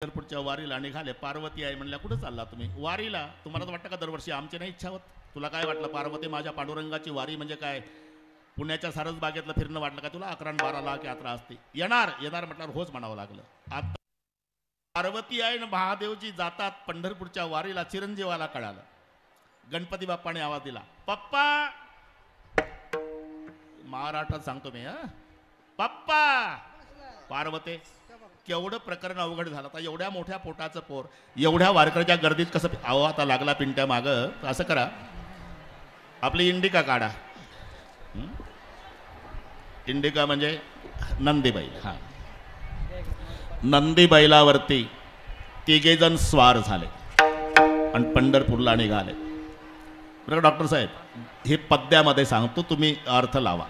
पंढरपूरच्या वारीला निघाले. पार्वती आहे म्हणल्या, कुठं चालला तुम्ही? वारीला. तुम्हाला तर वाटतं का दरवर्षी आमची नाही इच्छा होत? तुला काय वाटलं पार्वती माझ्या पांडुरंगाची वारी म्हणजे काय पुण्याच्या सारसबागेतलं फिरणं वाटलं का तुला? 11-12 लाख यात्रा असते. येणार येणार म्हटल्यावर होच म्हणावं लागलं. आता पार्वती आहे ना महादेवजी जातात पंढरपूरच्या वारीला. चिरंजीवाला कळालं. गणपती बाप्पाने आवाज दिला, पप्पा. महाराष्ट्रात सांगतो मी, पप्पा. पार्वती केवढं प्रकरण अवघड झालं. आता एवढ्या मोठ्या पोटाचं पोर एवढ्या वारकऱ्याच्या गर्दीत कसं? अहो आता लागला पिंट्या मागं. असं करा, आपली इंडिका काढा. इंडिका म्हणजे नंदीबाई. हा, नंदीबाईलावरती तिघे जण स्वार झाले आणि पंढरपूरला निघाले. बरं डॉक्टर साहेब, हे पद्यामध्ये सांगतो, तुम्ही अर्थ लावा.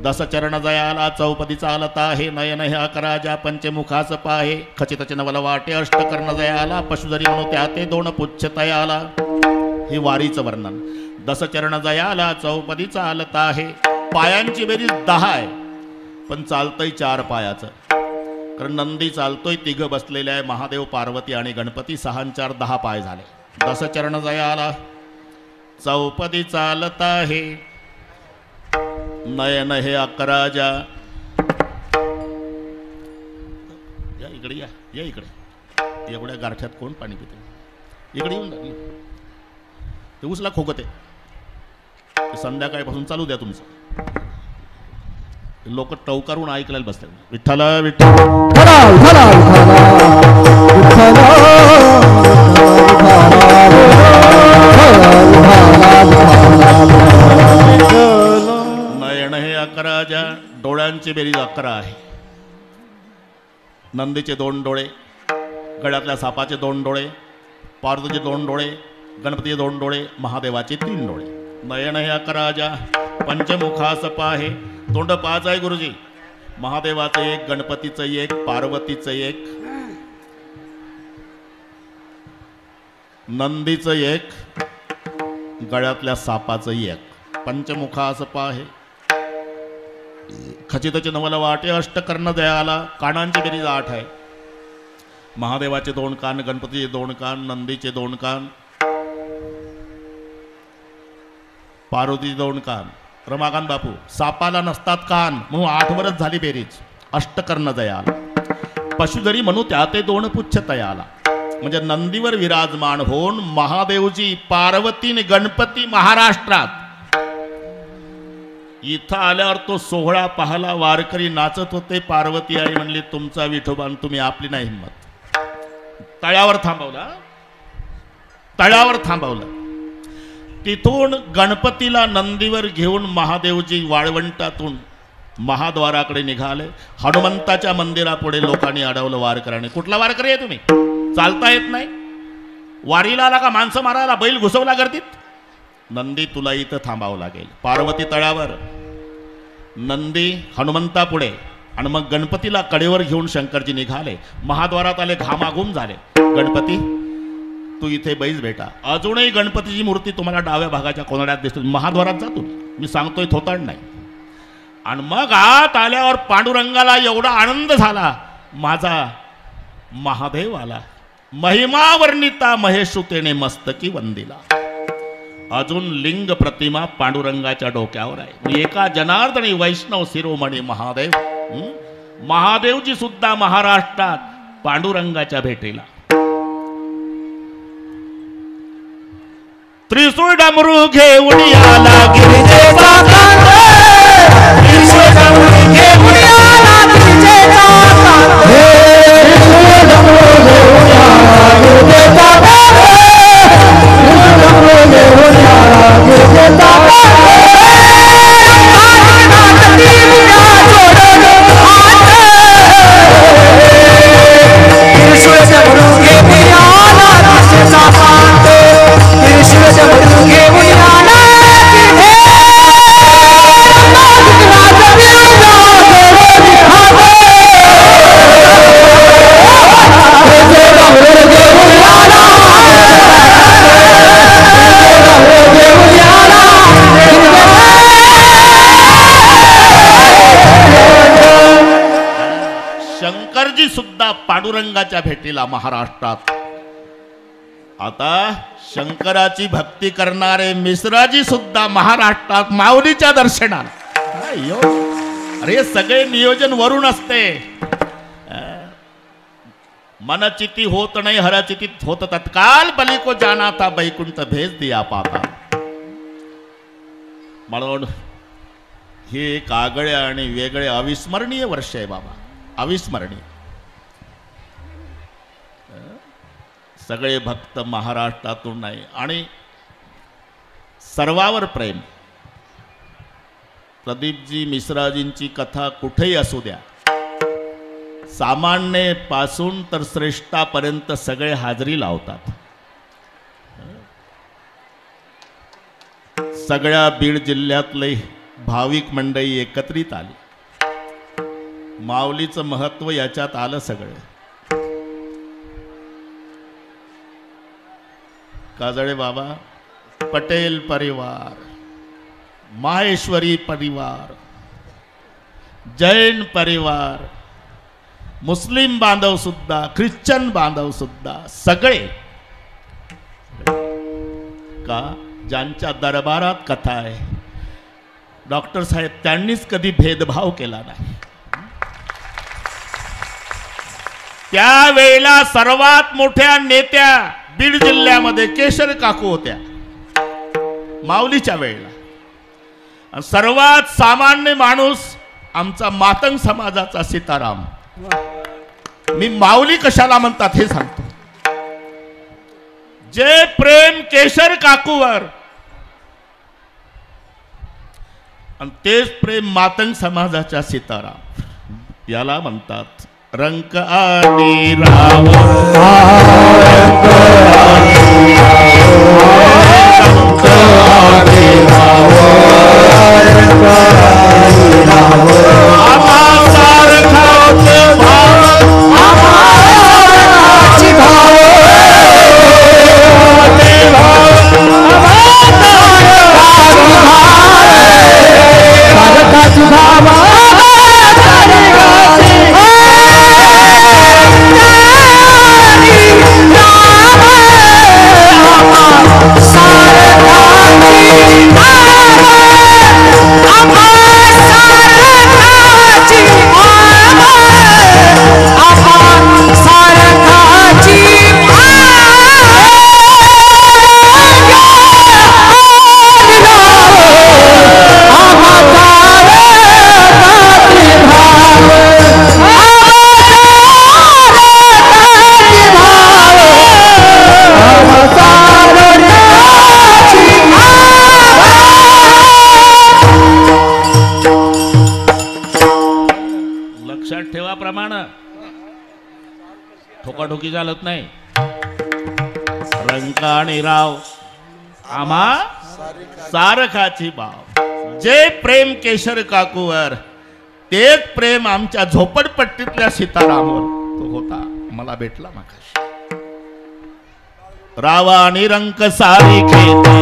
दस चरण जयाला चौपदी चालता हे नयन हे अकराजा पंचमुखास पाहे खचित चिनवल वाटे अष्टकर्ण जयाला पशुधरी म्हणू त्या ते दोन पुच्छ तयाला. हे वारीचं वर्णन. दस चरण जयाला चौपदी चालता हे. पायांची बेरीज 10 आहे पण चालतंय 4 पायाचं. कारण नंदी चालतोय, तिघ बसलेले आहे, महादेव पार्वती आणि गणपती. 6 आणि 4 10 पाय झाले. दस चरण जयाला चौपदी चालता हे नयन हे अकराजा. या इकडे, या इकडे. एवढ्या गारठ्यात कोण पाणी पिते? इकडे येऊन लागली. ते उसला खोकते. संध्याकाळपासून चालू द्या तुमचं. लोक टवकारून ऐकलेलं बसतात. विठ्ठल विठ्ठल नयन हे अकराजा. डोळ्यांची बेरीज 11 आहे. नंदीचे 2 डोळे, गळ्यातल्या सापाचे 2 डोळे, पार्वतीचे 2 डोळे, गणपतीचे 2 डोळे, महादेवाचे 3 डोळे. नयन हे अकराजा पंचमुखास पाहे. तोंड 5 आहे गुरुजी. महादेवाचं 1, गणपतीचं 1, पार्वतीचं 1, नंदीचं 1, गळ्यातल्या सापाचं 1. पंचमुखास पाहे खचित चिनवल वाटे अष्टकर्ण दयाला. कानांची बेरीज 8 आहे. महादेवाचे 2 कान, गणपतीचे 2 कान, नंदीचे 2 कान, पार्वतीचे 2 कान. रमाकांत बापू, सापाला नसतात कान म्हणून 8 वरच झाली बेरीज. अष्टकर्ण दयाला. पशुधरी म्हणू त्या ते 2 पुच्छ तयाला. म्हणजे नंदीवर विराजमान होऊन महादेवजी, पार्वती आणि गणपती महाराष्ट्रात. इथं आल्यावर तो सोहळा पाहला. वारकरी नाचत होते. पार्वती आई म्हणली, तुमचा विठोबान, तुम्ही आपली नाही हिंमत. तळ्यावर थांबवला. तळ्यावर थांबवलं. तिथून गणपतीला नंदीवर घेऊन महादेवजी वाळवंटातून महाद्वाराकडे निघाले. हनुमंताच्या मंदिरापुढे लोकांनी अडवलं वारकऱ्याने. कुठला वारकरी आहे तुम्ही? चालता येत नाही? वारीला आला का माणसं मारायला? बैल घुसवला गर्दीत? नंदी, तुला इथं थांबावं लागेल. पार्वती तळ्यावर, नंदी हनुमंतापुढे, आणि मग गणपतीला कडेवर घेऊन शंकरजी निघाले. महाद्वारात आले, घामाघूम झाले. गणपती तू इथे बैस बेटा. अजूनही गणपतीची मूर्ती तुम्हाला डाव्या भागाच्या कोनाड्यात दिसतो. महाद्वारात जातो मी सांगतोय, थोताड नाही. आणि मग आत आल्यावर पांडुरंगाला एवढा आनंद झाला, माझा महादेव आला. महिमा वर्णिता महेशुतेने मस्तकी वंदिला. अजून लिंग प्रतिमा पांडुरंगाच्या डोक्यावर आहे. एका जनार्दनी वैष्णव शिरोमणी महादेव. महादेवजी सुद्धा महाराष्ट्रात पांडुरंगाच्या भेटीला. त्रिशूळ डमरू घेऊन आला गिरिजेचा कांत. त्रिशूळ डमरू घेऊन आला गिरिजेचा कांत. त्रिशूळ डमरू घेऊन आला गिरिजेचा कांत. त्रिशूळ डमरू घेऊन आला गिरिजेचा कांत. त्रिशूळ डमरू घेऊन आला गिरिजेचा कांत. पांडुरंगाच्या भेटीला महाराष्ट्रात. आता शंकराची भक्ती करणारे मिश्राजी सुद्धा महाराष्ट्रात माऊलीच्या दर्शनाला. अरे सगळे नियोजन वरून असते. मनचिती होत नाही हरचितीत होत तत्काल, बली को जाना था बैकुंठ भेज दिया पाता. म्हणून हे एक आगळे आणि वेगळे अविस्मरणीय वर्ष आहे बाबा, अविस्मरणीय. सगळे भक्त महाराष्ट्रातून नाही आणि सर्वावर प्रेम. प्रदीपजी मिश्राजींची कथा कुठेही असू द्या, सामान्य पासून तर श्रेष्ठापर्यंत सगळे हाजरी लावतात. सगळ्या बीड जिल्ह्यातले भाविक मंडळी एकत्रित आली. माऊलीचं महत्व याच्यात आलं सगळं. काजळे बाबा, पटेल परिवार, माहेश्वरी परिवार, जैन परिवार, मुस्लिम बांधव सुद्धा, ख्रिश्चन बांधव सुद्धा, सगळे का ज्यांच्या दरबारात कथा आहे, डॉक्टर साहेब त्यांनीच कधी भेदभाव केला नाही. त्यावेळेला सर्वात मोठ्या नेत्या बीड जिल्ह्यामध्ये केशर काकू होत्या माऊलीच्या वेळेला. सर्वात सामान्य माणूस आमचा मातंग समाजाचा सीताराम. मी माऊली कशाला म्हणतात हे सांगतो. जे प्रेम केशर काकूवर आणि तेच प्रेम मातंग समाजाच्या सीताराम, याला म्हणतात रंक आणि राव. ठोकाठोकी चालत नाही. रंका आणि राव आम्हा सारखाची बाव. जे प्रेम केशर काकूवर, तेच प्रेम आमच्या झोपडपट्टीतल्या सीतारामवर तो होता. मला भेटला मागाशी. रावा आणि रंक सारी खेती,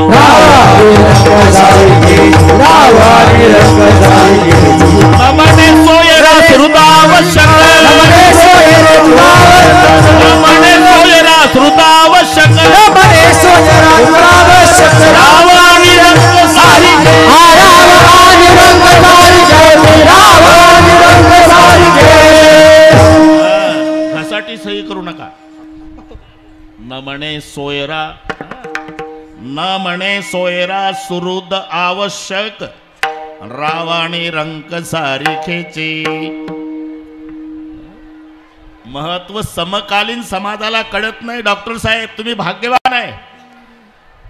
नमने सोयरा श्रुतावश्यक, नमने सोयरा श्रुतावश्यक, रावा आणि रंक सारी घासाठी सही करू नका. न म्हणे सोयरा, न म्हणे सोयरा सुहृद आवश्यक, रावाणी रंक सारिखेचे. महत्व समकालीन समाजाला कळत नाही. डॉक्टर साहेब तुम्ही भाग्यवान आहे.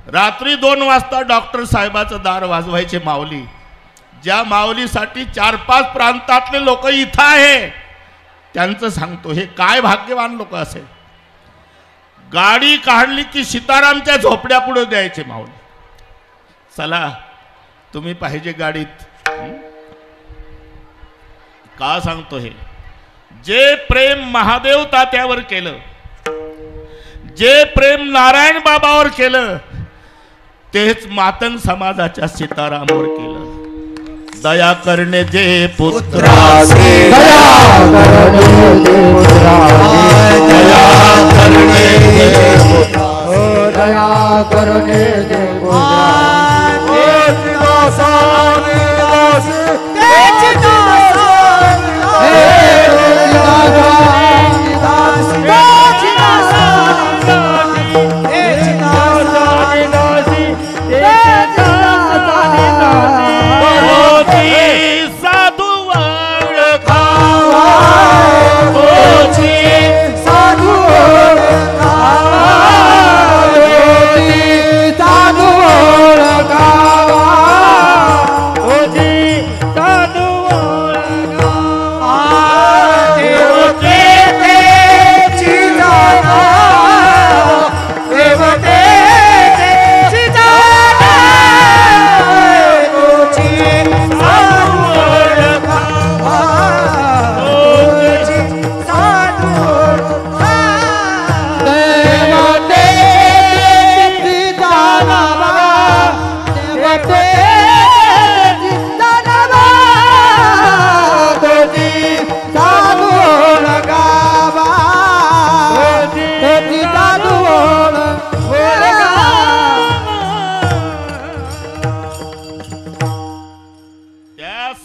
रात्री 2 वाजता डॉक्टर साहेबाचं दार वाजवायचे माऊली. ज्या माऊलीसाठी 4-5 प्रांतातले लोक इथं आहे त्यांचं सांगतो. हे काय भाग्यवान लोक असेल. गाडी काढली की सीतारामच्या झोपड्या पुढे द्यायचे माऊली. चला तुम्ही पाहिजे गाडीत. का सांगतो हे. जे प्रेम महादेव तात्यावर केलं, जे प्रेम नारायण बाबावर केलं, तेच मातंग समाजाच्या सीतारामवर केलं. दया करणे जे पुत्रासी दया करणे दया करणे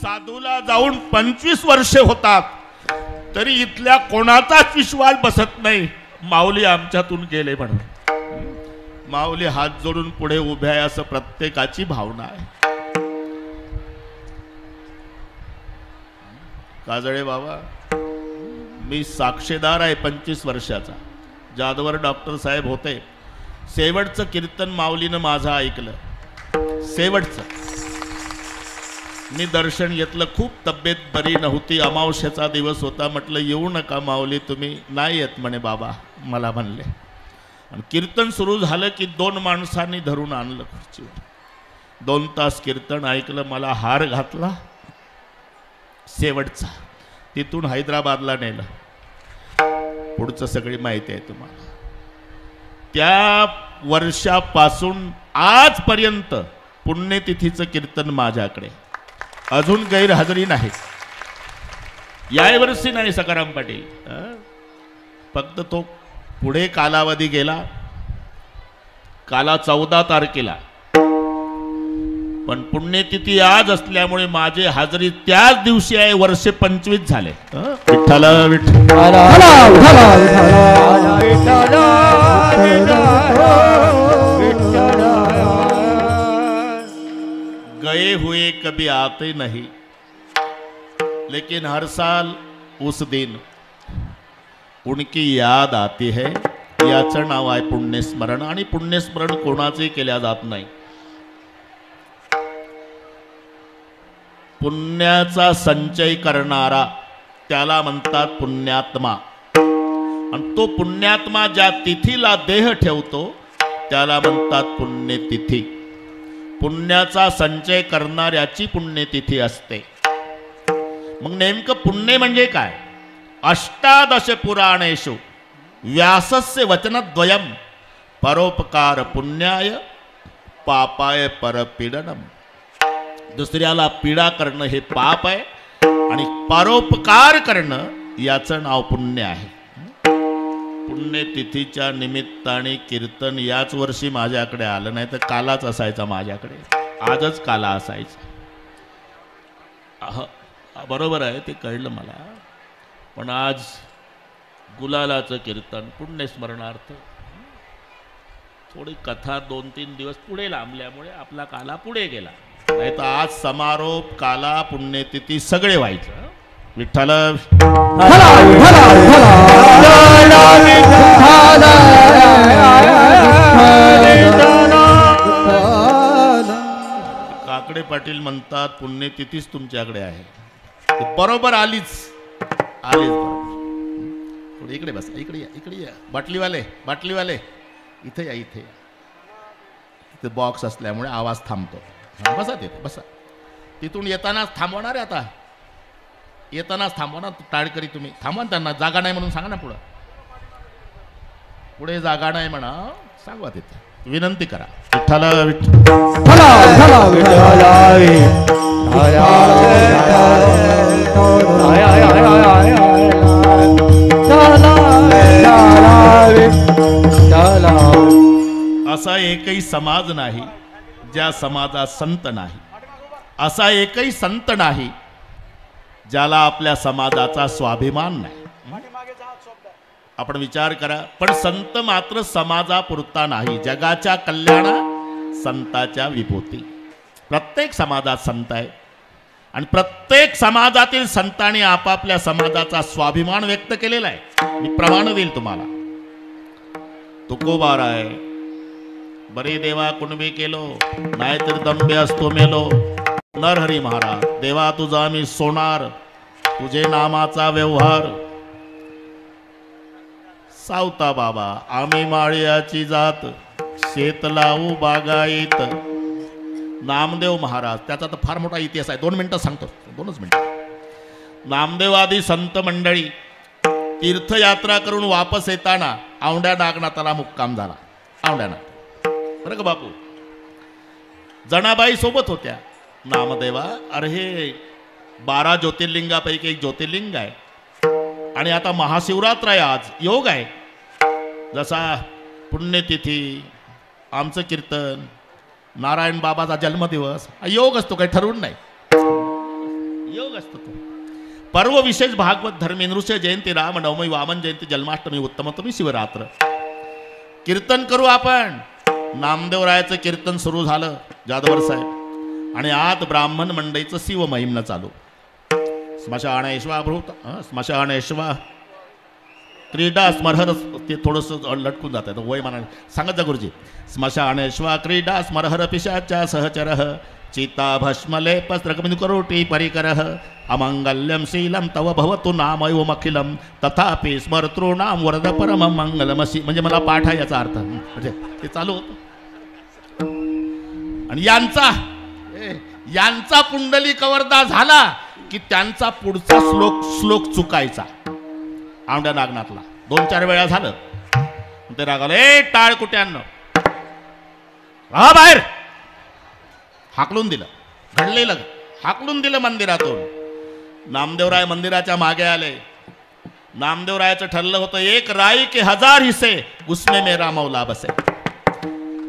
साधूला जाऊन 25 वर्षे होतात तरी इथल्या कोणाचाच विश्वास बसत नाही माऊली आमच्यातून गेले म्हणून. माऊली हात जोडून पुढे उभे आहे असं प्रत्येकाची भावना आहे. काजळे बाबा, मी साक्षीदार आहे 25 वर्षाचा. जादवर डॉक्टर साहेब होते. शेवटचं कीर्तन माऊलीनं माझं ऐकलं. शेवटचं मी दर्शन घेतलं. खूप तब्येत बरी नव्हती. अमावस्येचा दिवस होता. म्हटलं येऊ नका माऊली, तुम्ही नाही येत म्हणे बाबा, मला म्हणले. आणि कीर्तन सुरू झालं की 2 माणसांनी धरून आणलं खुर्चीवर. 2 तास कीर्तन ऐकलं. मला हार घातला शेवटचा. तिथून हैदराबादला नेलं. पुढचं सगळी माहिती आहे तुम्हाला. त्या वर्षापासून आजपर्यंत पुण्यतिथीचं कीर्तन माझ्याकडे. अजून गैरहजेरी नाही. यावर्षी नाही सकाराम पाटील. फक्त तो पुढे कालावधी गेला. काला 14 तारखेला. पण पुण्यतिथी आज असल्यामुळे माझे हजेरी त्याच दिवशी आहे. वर्षे 25 झाले. विठ्ठल गए हुए कभी आते नहीं, लेकिन हर साल उस दिन उनकी याद आती है. याचं नाव आहे पुण्यस्मरण. आणि पुण्यस्मरण कोणाचंही केल्या जात नाही. पुण्याचा संचय करणारा त्याला म्हणतात पुण्यात्मा. आणि तो पुण्यात्मा ज्या तिथीला देह ठेवतो त्याला म्हणतात पुण्यतिथी. पुण्याचा संचय करणाऱ्याची पुण्यतिथी असते. मग नेमकं पुण्य म्हणजे काय? 18 पुराणेषु व्यासस्य वचनद्वयम परोपकार पुण्याय पापाय परपीडनम. दुसऱ्याला पीडा करणं हे पाप आहे आणि परोपकार करणं याचं नाव पुण्य आहे. पुण्यतिथीच्या निमित्ताने कीर्तन याच वर्षी माझ्याकडे आलं. नाही तर कालाच असायचा माझ्याकडे. आजच काला असायचा. बरोबर आहे, ते कळलं मला. पण आज गुलालाचं कीर्तन पुण्यस्मरणार्थ थोडी कथा 2-3 दिवस पुढे लांबल्यामुळे आपला काला पुढे गेला. नाही तर आज समारोप, काला, पुण्यतिथी सगळे व्हायचं. विठ्ठल काकडे पाटील म्हणतात पुण्यतिथीच तुमच्याकडे आहे. बरोबर आलीच. थोडी इकडे बस. इकडे या. बाटलीवाले इथे या. इथे बॉक्स असल्यामुळे आवाज थांबतो. बसा तिथे बसा. तिथून येतानाच थांबवणार आहे. आता येतानाच थांबवणार. टाळकरी तुम्ही थांबवा. त्यांना जागा नाही म्हणून सांगा ना. पुढे जागा नाही म्हणा सांगवा. तिथे विनंती करा. विठ्ठल असा एकही समाज नाही ज्या समाजात संत नाही, असा एकही संत नाही ज्याला आपल्या समाजाचा स्वाभिमान नाही. आपण विचार करा. पण संत मात्र समाजापुरता नाही, जगाच्या कल्याणा संताच्या विभूती. प्रत्येक समाजात संत आहे आणि प्रत्येक समाजातील संतांनी आपापल्या समाजाचा स्वाभिमान व्यक्त केलेला आहे. मी प्रमाण देईल तुम्हाला. तुकोबार आहे, बरे देवा कुणबी केलो, नाहीतर दंबे असतो मेलो. नरहरी महाराज, देवा तुझा मी सोनार, तुझे नामाचा व्यवहार. सावता बाबा, आम्ही माळ्याची जात, शेत लावू बागायत. नामदेव महाराज, त्याचा तर फार मोठा इतिहास आहे. 2 मिनिटं सांगतो, 2च मिनिटं. नामदेव आदी संत मंडळी तीर्थयात्रा करून वापस येताना औंढ्या नागनाथाला मुक्काम झाला. औंढ्या नाथ, बरं का बापू. जनाबाई सोबत होत्या. नामदेवा, अरे हे 12 ज्योतिर्लिंगापैकी एक ज्योतिर्लिंग आहे आणि आता महाशिवरात्र आहे, आज योग आहे. जसा पुण्यतिथी, आमचं कीर्तन, नारायण बाबाचा जन्मदिवस, योग असतो, काही ठरवून नाही, योग असतो तो. पर्व विशेष भागवत धर्मी, नृसिंह जयंती, राम नवमी, वामन जयंती, जन्माष्टमी, उत्तमोत्तमी, शिवरात्र. कीर्तन करू आपण. नामदेवरायाचं कीर्तन सुरू झालं, जादवर साहेब, आणि आत ब्राह्मण मंडळीचं शिव महिमनं चालू. स्मशानेश्वा भूत, स्मशानेश्वा क्रीडा स्मरहर, ते थोडंसं लटकून जात आहे वय म्हणा. सांगत जा गुरुजी. स्मशानेश्वा क्रीडा स्मरहर पिशाच्या सहचरः, चिता भस्मलेप स्त्रगमिनुकरोटी परिकरः, अमंगल्यम शीलम तव भवतु नामयोमखिलम, तथापि स्मर्तॄणाम वरद परम मंगलमसी. म्हणजे मला पाठ आहे याचा अर्थ, म्हणजे ते चालू होतं. आणि यांचा पुंडली कवरदा झाला की त्यांचा पुढचा श्लोक चुकायचा. औंढ्या नागनाथला 2-4 वेळा झालं. ते रागाला, ए टाळ कुट्यांनो, राहा बाहेर. हाकलून दिलं, घडलेलं हाकलून दिलं मंदिरातून. नामदेवराय मंदिराच्या मागे आले. नामदेवरायाचं ठरलं होतं, 1 राई के 1000 हिस्से, उसमें मेरा मौला बसे.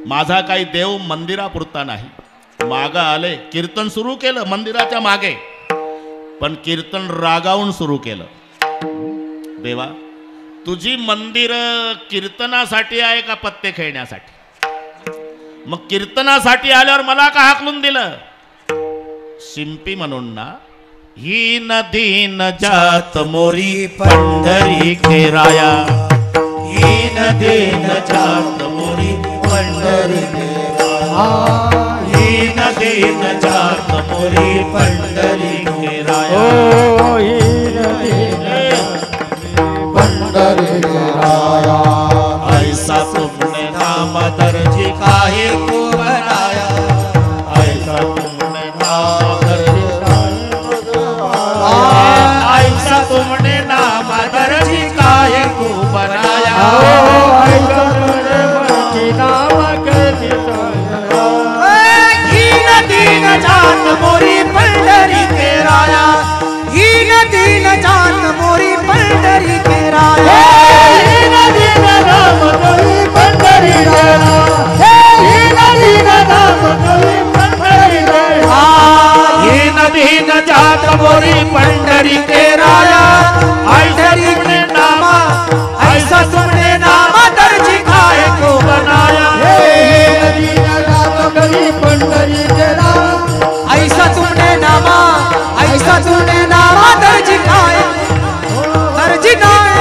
माझा काही देव मंदिरापुरता नाही. मागं आले, कीर्तन सुरू केलं मंदिराच्या मागे, पण कीर्तन रागावून सुरू केलं. देवा, तुझी मंदिर कीर्तनासाठी आहे का पत्ते खेळण्यासाठी? मग कीर्तनासाठी आल्यावर मला का हाकलून दिलं? शिंपी म्हणून ना, ही नदी न जात मोरी पंढरी खेराया, ही नदी न जात मोरी पंढरी खेराया, ही नदी न जात मोरी पंढरी खेराया, ही नदी पंढरी खेराया. ऐसा तुमने नाम दर्जी काहे को बनाया, ऐसा तुमने नाम दर्जी ऐसा तुमने नाम दर्जी काहे को बनाया, ऐसा तुमने नाम दर्जी ही नदी न जात मोरी पंढरी खेराया, ही नदी न जात मोरी पंढरी खेराया, ही नदी न नाम दर्जी पंढरी खेराया, ही नदी न नाम दर्जी पंढरी खेराया, ही नदी न जात मोरी पंढरी खेराया, ऐसा तुमने नामा, ऐसा तुमने नामा दर्जी काहे को बनाया, ही नदी न जात मोरी पंढरी खेराया, ऐसा तुमने नामा, ऐसा तुमने नामा दर्जी काहे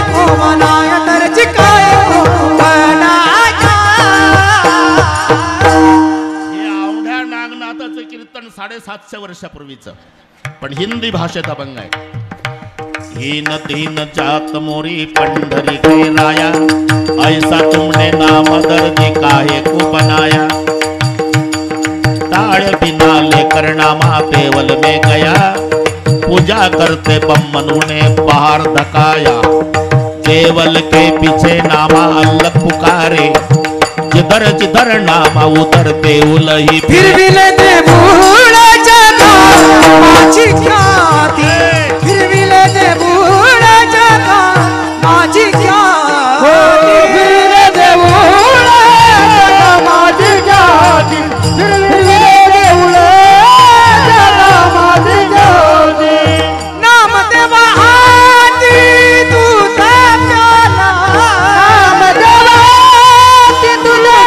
को बनाया, दर्जी काहे को बनाया. हे औंढ्या नागनाथाचं कीर्तन 750 वर्षापूर्वीचं, पण हिंदी भाषेत अभंग आहे. ही नदी न जात मोरी पंढरी खेराया, ऐसा तुमने नाम दर्जी काहे को बनाया, ताड़ बिना लेकर नामा पेवल में गया, पूजा करते बम्मनू ने बाहर धकाया, केवल के पीछे नामा अल्लाह पुकारे, जिधर जिधर नामा उधर देवल ही, फिर भी लेते भूल जाना माझी ख्याती फिरविले देऊळ जगा माझी ख्याती फिरविले देऊळ जगा माझी ख्याती फिरविले देऊळ जगा माझी ख्याती नामदेवा हाती तुझा प्याला नामदेवा हाती तुझा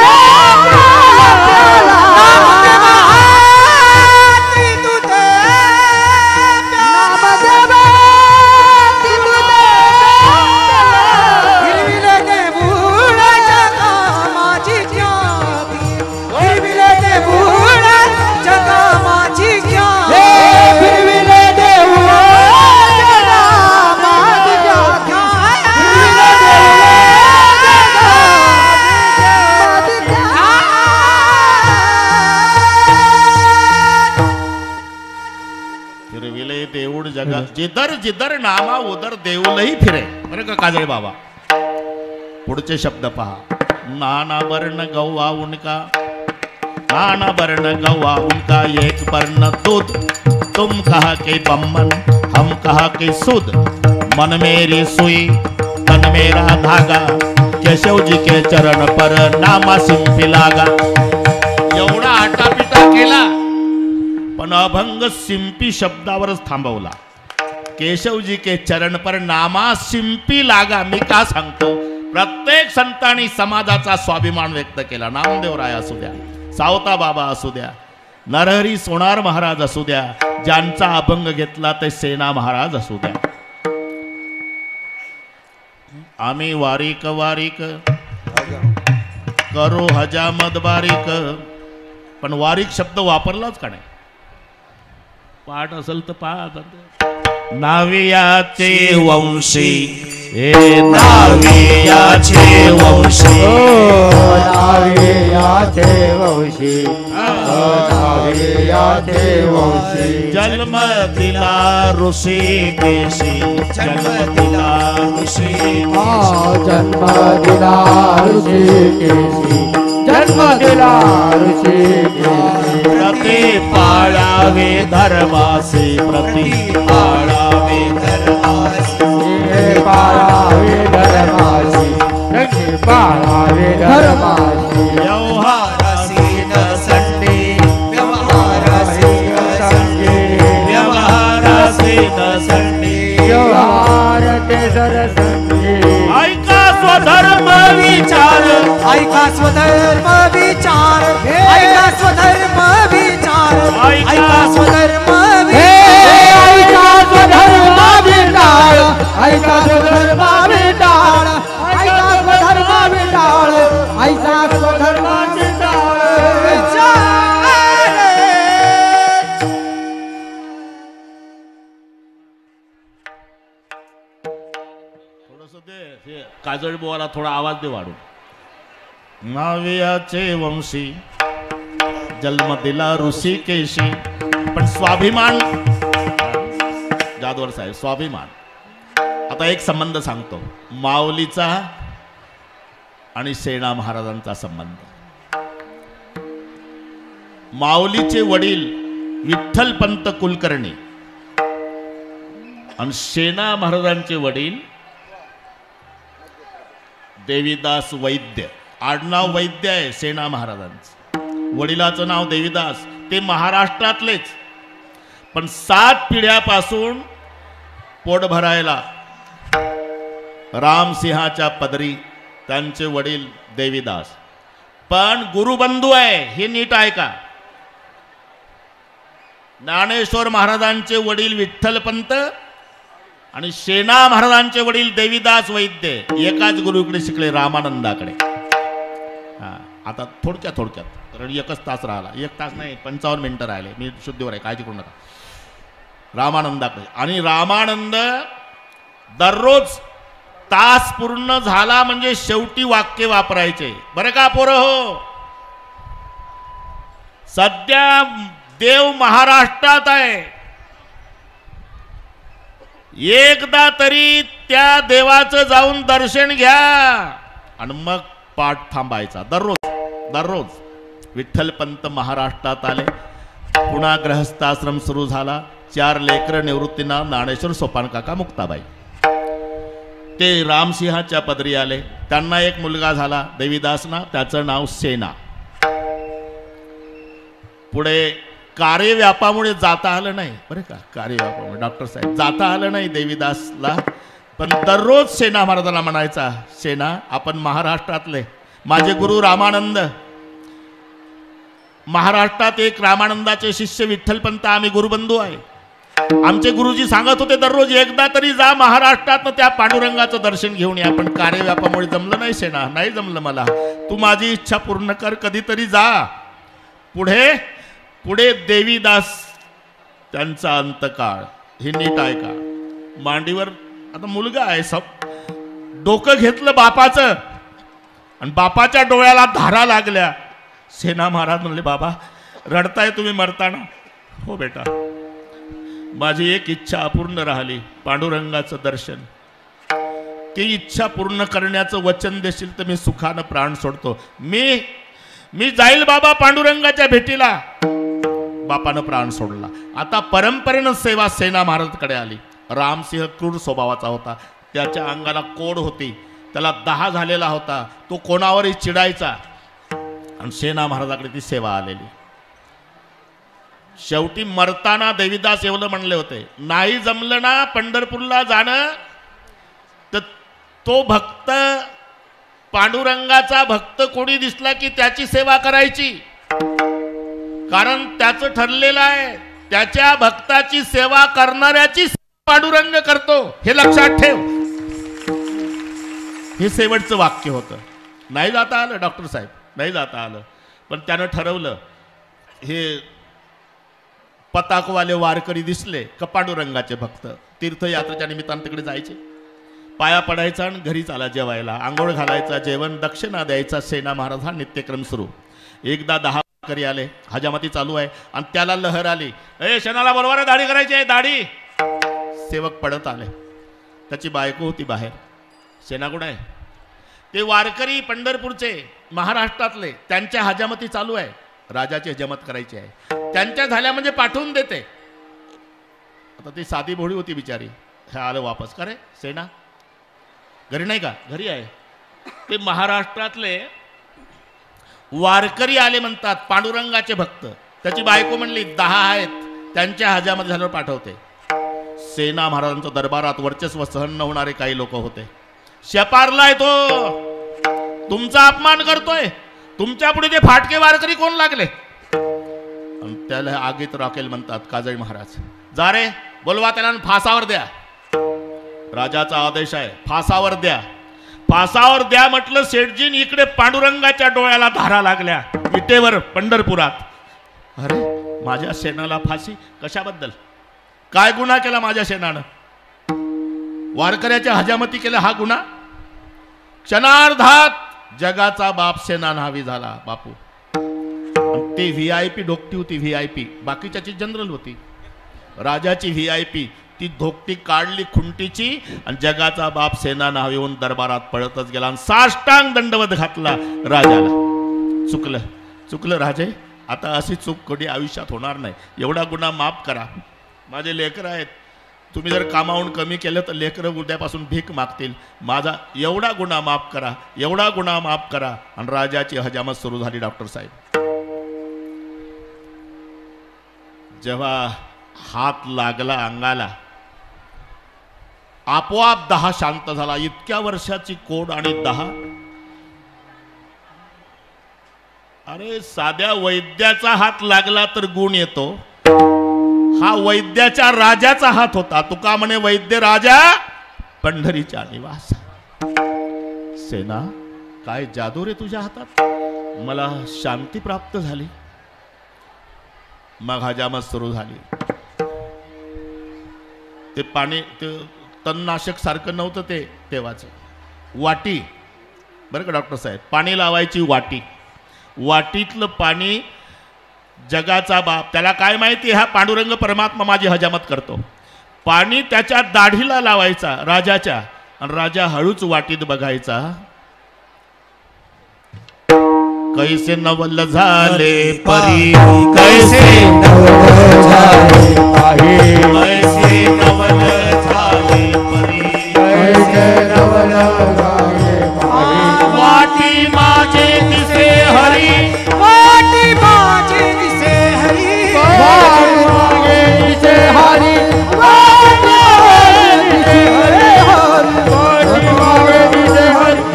प्याला नामदेवा हाती तुझा नामदेवा हाती तुझा फिरविले देऊळ जगा माझी ख्याती फिरविले देऊळ जगा माझी ख्याती फिरविले देऊळ जगा माझी ख्याती फिरविले फिरविले देऊळ जगा जिदर जिदर नामा उदर देऊलही फिरे. बरं का काजळे बाबा, पुढचे शब्द पहा. नाना वर्ण गौवा उनका नाना वर्ण गौवा उनका एक वर्ण दूध तुम कहा के बम्मन हम कहा के सुध मन मेरी सुई तन मेरा धागा केशव जी के चरण पर नामा सिंपी लागा. एवढा आटापिटा केला पण अभंग सिंपी शब्दावरच थांबवला. केशवजी के चरण पर नामा सिंपी लागा. मी का सांगतो, प्रत्येक संतांनी समाजाचा स्वाभिमान व्यक्त केला. नामदेवराय असू द्या, सावता बाबा असू द्या, नरहरी सोनार महाराज असू द्या, ज्यांचा अभंग घेतला ते सेना महाराज असू द्या. आम्ही वारीक वारीक करो हजामत बारीक, पण वारीक शब्द वापरलाच का नाही? पाठ असेल तर पहा. नावियाचे वंशी हे नावियाचे वंशी नावियाचे वंशी नावियाचे वंशी जन्म दिला ऋषिकेशी जन्म दिला ऋषिकेशी जन्म दिला ऋषिकेशी जन्म दिला ऋषिकेशी प्रति पाळावे धर्मासी प्रति पाळावे धर्मासी पाळावे धर्मासी पाळावे धर्मासी व्यवहारासी न संडे व्यवहारासी न संडे व्यवहारासी न संडे व्यवहार ते सरसंगे ऐका स्वधर्म विचार ऐका स्वधर्म विचार ऐका स्वधर्म विचार ऐका स्वधर्म ऐका स्वधर्म विचार ऐका स्वधर्म विचार ऐका स्वधर्म विचार ऐका स्वधर्म थोडस दे काजळ बोवाला थोडा आवाज दे वाढून. नावियाचे वंशी जन्म दिला ऋषिकेशी, पण स्वाभिमान जाधवर साहेब स्वाभिमान. आता एक संबंध सांगतो, माऊलीचा आणि सेना महाराजांचा संबंध. माऊलीचे वडील विठ्ठलपंत कुलकर्णी आणि सेना महाराजांचे वडील देवीदास वैद्य. आडनाव वैद्य आहे सेना महाराजांचं, वडिलाचं नाव देवीदास. ते महाराष्ट्रातलेच, पण 7 पिढ्यापासून पोट भरायला रामसिंहाच्या पदरी त्यांचे वडील देवीदास. पण गुरुबंधू आहे, हे नीट ऐका. ज्ञानेश्वर महाराजांचे वडील विठ्ठलपंत आणि सेना महाराजांचे वडील देवीदास वैद्य एकाच गुरुकडे शिकले, रामानंदाकडे. आता थोडक्यात कारण एकच तास राहिला, 1 तास नाही 55 मिनिटं राहिले, मी शुद्धीवर आहे, काळजी करू नका. रामानंदाकडे. आणि रामानंद दररोज तास पूर्ण झाला म्हणजे शेवटी वाक्य वापरायचे. बरं का पोरं हो, सध्या देव महाराष्ट्रात आहे, एकदा तरी त्या देवाचं जाऊन दर्शन घ्या आणि मग पाठ थांबायचा. दररोज विठ्ठलपंत महाराष्ट्रात आले, पुन्हा ग्रहस्थाश्रम सुरू झाला. 4 लेकर निवृत्तीना, ज्ञानेश्वर, सोपान काका, मुक्ताबाई. ते रामसिंहाच्या पदरी आले. त्यांना एक मुलगा झाला देवीदासना, त्याचं नाव सेना. पुढे कार्यव्यापामुळे जाता आलं नाही बरं का, कार्यव्यापामुळे डॉक्टर साहेब जाता आलं नाही देवीदासला. पण दररोज सेना महाराजांना म्हणायचा, सेना आपण महाराष्ट्रातले, माझे गुरु रामानंद, महाराष्ट्रात एक रामानंदाचे शिष्य विठ्ठलपंत, आम्ही गुरुबंधू आहे. आमचे गुरुजी सांगत होते दररोज एकदा तरी जा महाराष्ट्रात, त्या पांडुरंगाचं दर्शन घेऊन या. पण कार्यव्यापामुळे जमलं नाही सेना, नाही जमलं मला. तू माझी इच्छा पूर्ण कर, कधीतरी जा. पुढे देवीदास त्यांचा अंतकाळ. हे नीट ऐका. मांडीवर आता मुलगा आहे, डोकं घेतलं बापाचं आणि बापाच्या डोळ्याला धारा लागल्या. सेना महाराज म्हणले, बाबा रडताय तुम्ही मरताना? हो बेटा, माझी एक इच्छा अपूर्ण राहिली, पांडुरंगाचं दर्शन. ती इच्छा पूर्ण करण्याचं वचन देशील तर मी सुखानं प्राण सोडतो. मी जाईल बाबा पांडुरंगाच्या भेटीला. बापानं प्राण सोडला. आता परंपरेनं सेवा सेना महाराजकडे आली. रामसिंह क्रूर स्वभावाचा होता, त्याच्या अंगाला कोड होती, त्याला 10 झालेला होता, तो कोणावरही चिडायचा. आणि सेना महाराजाकडे ती सेवा आलेली. शेवटी मरताना देवीदास एवढं म्हणले होते, नाही जमलं ना पंढरपूरला जाणं तर तो भक्त, पांडुरंगाचा भक्त कोणी दिसला की त्याची सेवा करायची. कारण त्याचं ठरलेलं आहे, त्याच्या भक्ताची सेवा करणाऱ्याची पांडुरंग करतो, हे लक्षात ठेव. हे शेवटचं वाक्य होतं. नाही जाता आलं डॉक्टर साहेब, नाही जाता आलं. पण त्यानं ठरवलं, हे पताकवाले वारकरी दिसले का पांडुरंगाचे भक्त, तीर्थयात्रेच्या निमित्तानं तिकडे जायचे. पाया पडायचा आणि घरी चाला जेवायला. आंघोळ घालायचा, जेवण, दक्षिणा द्यायचा. सेना महाराज हा नित्यक्रम सुरू. एकदा 10 वारकरी आले, हजामती चालू आहे आणि त्याला लहर आली, ए शेणाला बरोबर दाढी करायची आहे, दाढी. सेवक पडत आले. त्याची बायको होती बाहेर. सेना कुठं आहे? ते वारकरी पंढरपूरचे, महाराष्ट्रातले, त्यांच्या हजामती चालू आहे. राजाची हजामत करायची आहे. त्यांच्या झाल्या म्हणजे पाठवून देते. आता ती साधी भोळी होती बिचारी. हे आलं वापस. का रे सेना घरी नाही का? घरी आहे. ते महाराष्ट्रातले वारकरी आले म्हणतात, पांडुरंगाचे भक्त. त्याची बायको म्हणली 10 आहेत, त्यांच्या हजामध्ये झाल्यावर पाठवते. सेना महाराजांच्या दरबारात वर्चस्व सहन न होणारे काही लोक होते. शेपारलाय तो, तुमचा अपमान करतोय, तुमच्या पुढे ते फाटके वारकरी कोण लागले? आणि त्याला आगीत राखेल म्हणतात काजळी महाराज. जा रे, बोलवा त्याला, फासावर द्या. राजाचा आदेश आहे, फासावर द्या. फासावर द्या म्हटलं. सेठजीन इकडे पांडुरंगाच्या डोळ्याला धारा लागल्या विटेवर पंढरपुरात. अरे माझ्या सेनाला फाशी कशाबद्दल? काय गुन्हा केला माझ्या सेनानं? वारकऱ्याच्या हजामती केल्या हा गुन्हा? क्षणार्धात जगाचा बाप सेना न्हावी झाला बापू. ती VIP ढोकटी होती, VIP. बाकीच्याची जनरल होती. राजाची VIP ती धोकटी काढली खुंटीची आणि जगाचा बाप सेना नाव येऊन दरबारात पळतच गेला आणि साष्टांग दंडवत घातला राजाला. चुकलं राजे, आता अशी चूक कधी आयुष्यात होणार नाही. एवढा गुन्हा माफ करा. माझे लेकरं आहेत, तुम्ही जर कामावून कमी केलं तर लेकरं उद्यापासून भीक मागतील. माझा एवढा गुन्हा माफ करा, एवढा गुन्हा माफ करा. आणि राजाची हजामत सुरू झाली. डॉक्टर साहेब जेव्हा हात लागला अंगाला, आपोआप 10 शांत झाला. इतक्या वर्षाची कोड आणि 10. अरे साध्या वैद्याचा हात लागला तर गुण येतो. हा वैद्याच्या राजाचा हात होता. तुका म्हणे वैद्य राजा पंढरीच्या निवास. सेना काय जादू रे तुझ्या हातात. मला शांती प्राप्त झाली. मग हजामत सुरू झाली. ते पाणी, ते तणनाशक सारखं नव्हतं ते तेव्हाचं. वाटी बरं का डॉक्टर साहेब, पाणी लावायची वाटी. वाटीतलं पाणी जगाचा बाप, त्याला काय माहिती हा पांडुरंग परमात्मा माझी हजामत करतो. पाणी त्याच्या दाढीला लावायचा राजाच्या, आणि राजा हळूच वाटीत बघायचा. कैसे नवल झाले परी कैसे नवल झाले पाही कैसे नवल झाले परी कैसे नवल झाले पाही वाटी माझे दिसे हरी वाटी माझे दिसे हरी वाटी माझे दिसे हरी वाटी माझे दिसे हरी वाटी माझे दिसे हरी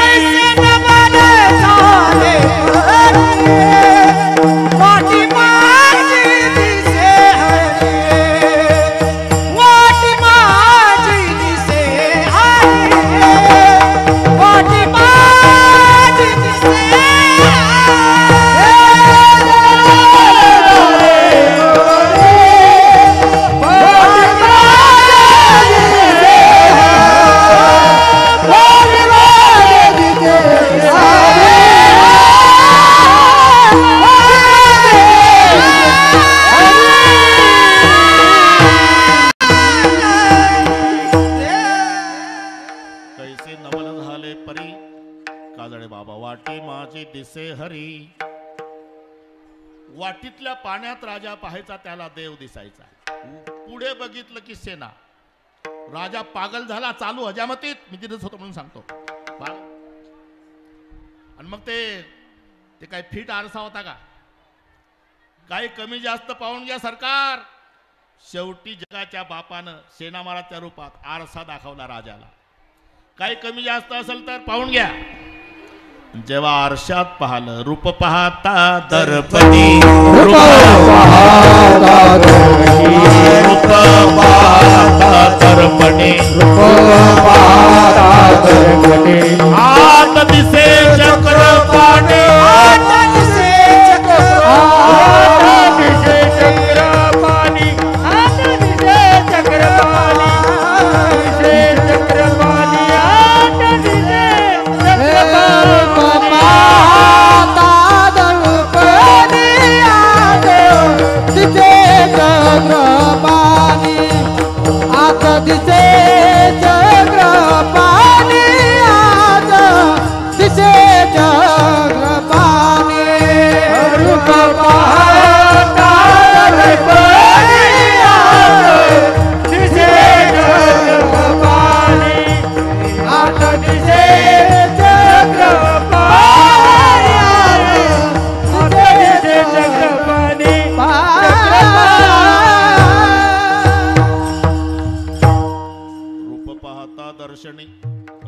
कैसे नवल झाले परी वाटी माझे दिसे हरी वाटी माझे दिसे हरी वाटी माझे दिसे कैसे नवल झाले परी काजळे बाबा वाटी माझी दिसे हरी वाटीतल्या पाण्यात राजा पाहायचा त्याला देव दिसायचा पुढे बघितलं की सेना राजा पागल झाला चालू हजामतीत मी तिथेच होतो म्हणून सांगतो आणि मग ते काय फिट आरसा होता का काही कमी जास्त पाहून घ्या सरकार शेवटी जगाच्या बापानं सेना महाराजच्या रूपात आरसा दाखवला राजाला काही कमी जास्त असेल तर पाहून घ्या जेव्हा आरशात पाहिलं रूप पाहता दर्पणी रूप पाहता दर्पणी आत दिसे चक्रपाणी आत दिसे चक्रपाणी आत दिसे चक्रपाणी आत दिसे चक्रपाणी पाहता दर्पणी आत दिसे चक्रपाणी आत दिसे चक्रपाणी आत दिसे चक्रपाणी रूप पाहता दर्पणी आत दिसे चक्रपाणी आत दिसे चक्रपाणी आत दिसे चक्रपाणी रूप पाहता दर्शनी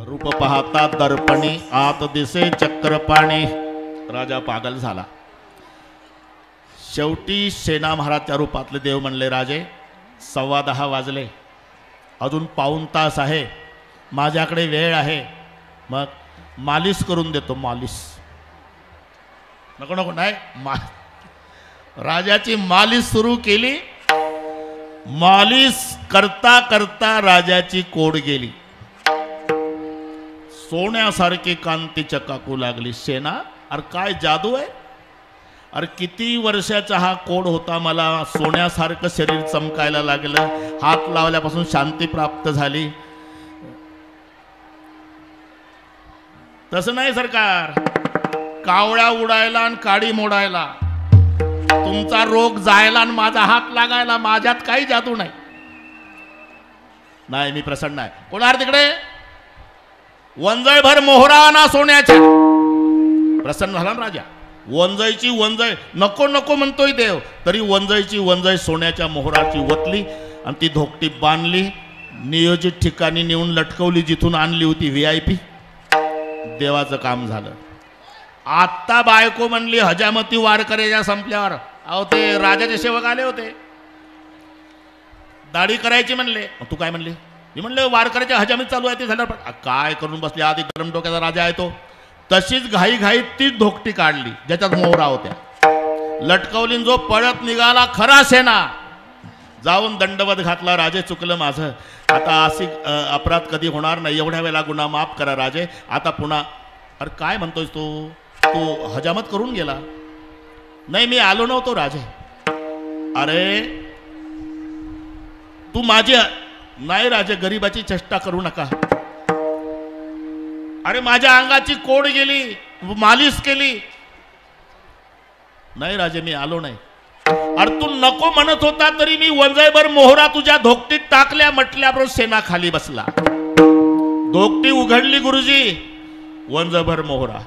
रूप पाहता दर्पणी आत दिसे चक्रपाणी राजा पागल झाला शेवटी सेना महाराजच्या रूपातले देव म्हणले राजे 10:15 वाजले अजून पाऊण तास आहे माझ्याकडे वेळ आहे मग मालिश करून देतो मालिश नको नको नाही राजाची मालिश सुरू केली मालिश करता करता राजाची कोड गेली सोन्यासारखी कांती चकाकू लागली सेना अरे काय जादू आहे अरे किती वर्षाचा हा कोड होता मला सोन्यासारखं शरीर चमकायला लागलं हात लावल्यापासून शांती प्राप्त झाली तसं नाही सरकार कावळ्या उडायला आणि काडी मोडायला तुमचा रोग जायला आणि माझा हात लागायला माझ्यात काही जादू नाही नाही मी प्रसन्न आहे कोणावर तिकडे वंजळभर मोहरा ना सोन्याच्या प्रसन्न झाला ना राजा वंजळीची वंजळ नको नको म्हणतोय देव तरी वंजळीची वंजळ सोन्याच्या मोहराची वतली आणि ती धोकटी बांधली नियोजित ठिकाणी नेऊन लटकवली जिथून आणली होती VIP देवाचं काम झालं आत्ता बायको म्हणली हजामती वारकऱ्याच्या संपल्यावर अहो ते राजाचे सेवक आले होते दाढी करायची म्हणले तू काय म्हणले मी म्हणले वारकऱ्याच्या हजामती चालू आहे ते झालं काय करून बसले आधी गरम डोक्याचा राजा आहे तो तशीच घाई घाईत तीच धोकटी काढली ज्याच्यात मोहरा होत्या लटकवलीन जो पळत निघाला खरा सेना जाऊन दंडवत घातला राजे चुकलं माझं आता अशी अपराध कधी होणार नाही एवढ्या वेळेला गुन्हा माफ करा राजे आता पुन्हा अरे काय म्हणतोयस तू तू हजामत करून गेला नाही मी आलो नव्हतो राजे अरे तू माझी नाही राजे गरीबाची चेष्टा करू नका अरे माझ्या अंगाची कोड गेली, मालिश केली. नाही राजे मी आलो नाही. अरे तू नको म्हणत होता तरी मी वंजयभर मोहरा तुझ्या धोकटीत टाकल्या म्हटल्याबरोबर सेना खाली बसला. धोकटी उघडली गुरुजी, वंजभर मोहरा,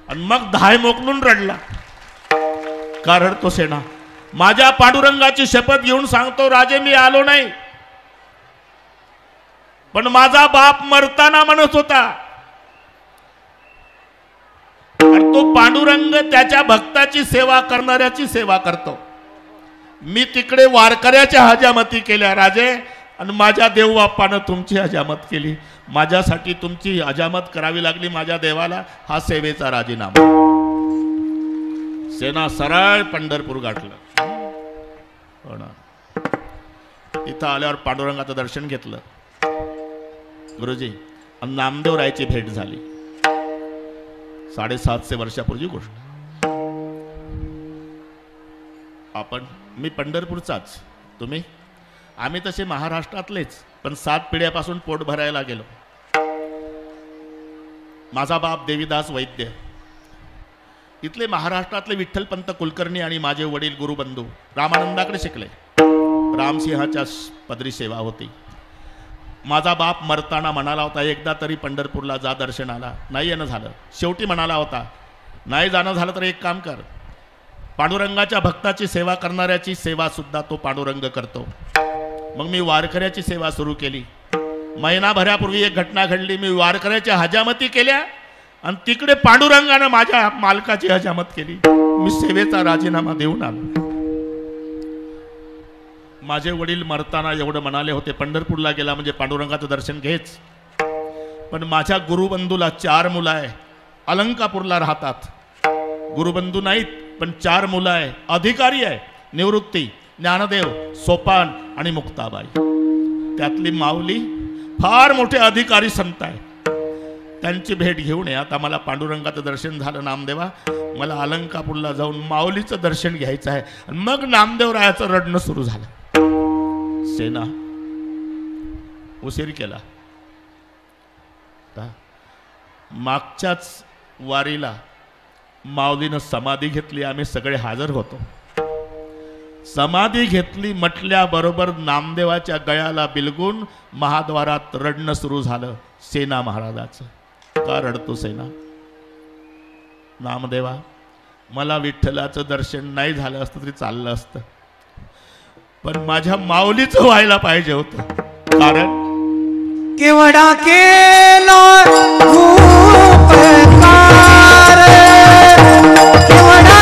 आणि मग धाय मोकलून रडला. का रडतो सेना? माझ्या पांडुरंगाची शपथ घेऊन सांगतो राजे मी आलो नाही, पण माझा बाप मरताना म्हणत होता, आणि तो पांडुरंग त्याच्या भक्ताची सेवा करणाऱ्याची सेवा करतो. मी तिकडे वारकऱ्याच्या हजामती केल्या राजे, आणि माझ्या देवबापानं तुमची हजामत केली. माझ्यासाठी तुमची हजामत करावी लागली माझ्या देवाला. हा सेवेचा राजीनामा. सेना सरळ पंढरपूर गाठलं. हो ना. इथं आल्यावर पांडुरंगाचं दर्शन घेतलं गुरुजी, आणि नामदेवरायची भेट झाली. 750 वर्षापूर्वी गोष्ट. मी पंढरपूरचाच, तुम्ही? आम्ही तसे महाराष्ट्रातलेच, पण 7 पिढ्यापासून पोट भरायला गेलो. माझा बाप देवीदास वैद्य, इथले महाराष्ट्रातले विठ्ठलपंत कुलकर्णी आणि माझे वडील गुरुबंधू रामानंदाकडे शिकले. रामसिंहाच्या पदरी सेवा होती. माझा बाप मरताना म्हणाला होता एकदा तरी पंढरपूरला जा दर्शनाला. नाही येणं झालं. शेवटी म्हणाला होता नाही जाणं झालं तर एक काम कर, पांडुरंगाच्या भक्ताची सेवा करणाऱ्याची सेवा सुद्धा तो पांडुरंग करतो. मग मी वारकऱ्याची सेवा सुरू केली. महिनाभरापूर्वी एक घटना घडली. मी वारकऱ्याच्या हजामती केल्या आणि तिकडे पांडुरंगानं माझ्या मालकाची हजामत केली. मी सेवेचा राजीनामा देऊन आलो. माझे वडील मरताना एवढं म्हणाले होते, पंढरपूरला गेला म्हणजे पांडुरंगाचं दर्शन घेच. पण माझ्या गुरुबंधूला 4 मुलं आहे, अलंकापूरला राहतात. गुरुबंधू नाहीत, पण 4 मुलं आहे, अधिकारी आहे. निवृत्ती, ज्ञानदेव, सोपान आणि मुक्ताबाई. त्यातली माऊली फार मोठे अधिकारी संत आहे. त्यांची भेट घेऊन ये. आता मला पांडुरंगाचं दर्शन झालं नामदेवा, मला अलंकापूरला जाऊन माऊलीचं दर्शन घ्यायचं आहे. आणि मग नामदेवरायाचं रडणं सुरू झालं. सेना उशीर केला. मागच्याच वारीला माऊलीनं समाधी घेतली, आम्ही सगळे हजर होतो. समाधी घेतली म्हटल्याबरोबर नामदेवाच्या गळ्याला बिलगून महाद्वारात रडणं सुरू झालं सेना महाराजाचं. का रडतो सेना? नामदेवा, मला विठ्ठलाचं दर्शन नाही झालं असतं तरी चाललं असतं, पण माझ्या माऊलीचं व्हायला पाहिजे होतं. कारण केवढा केला उपकार, केवढा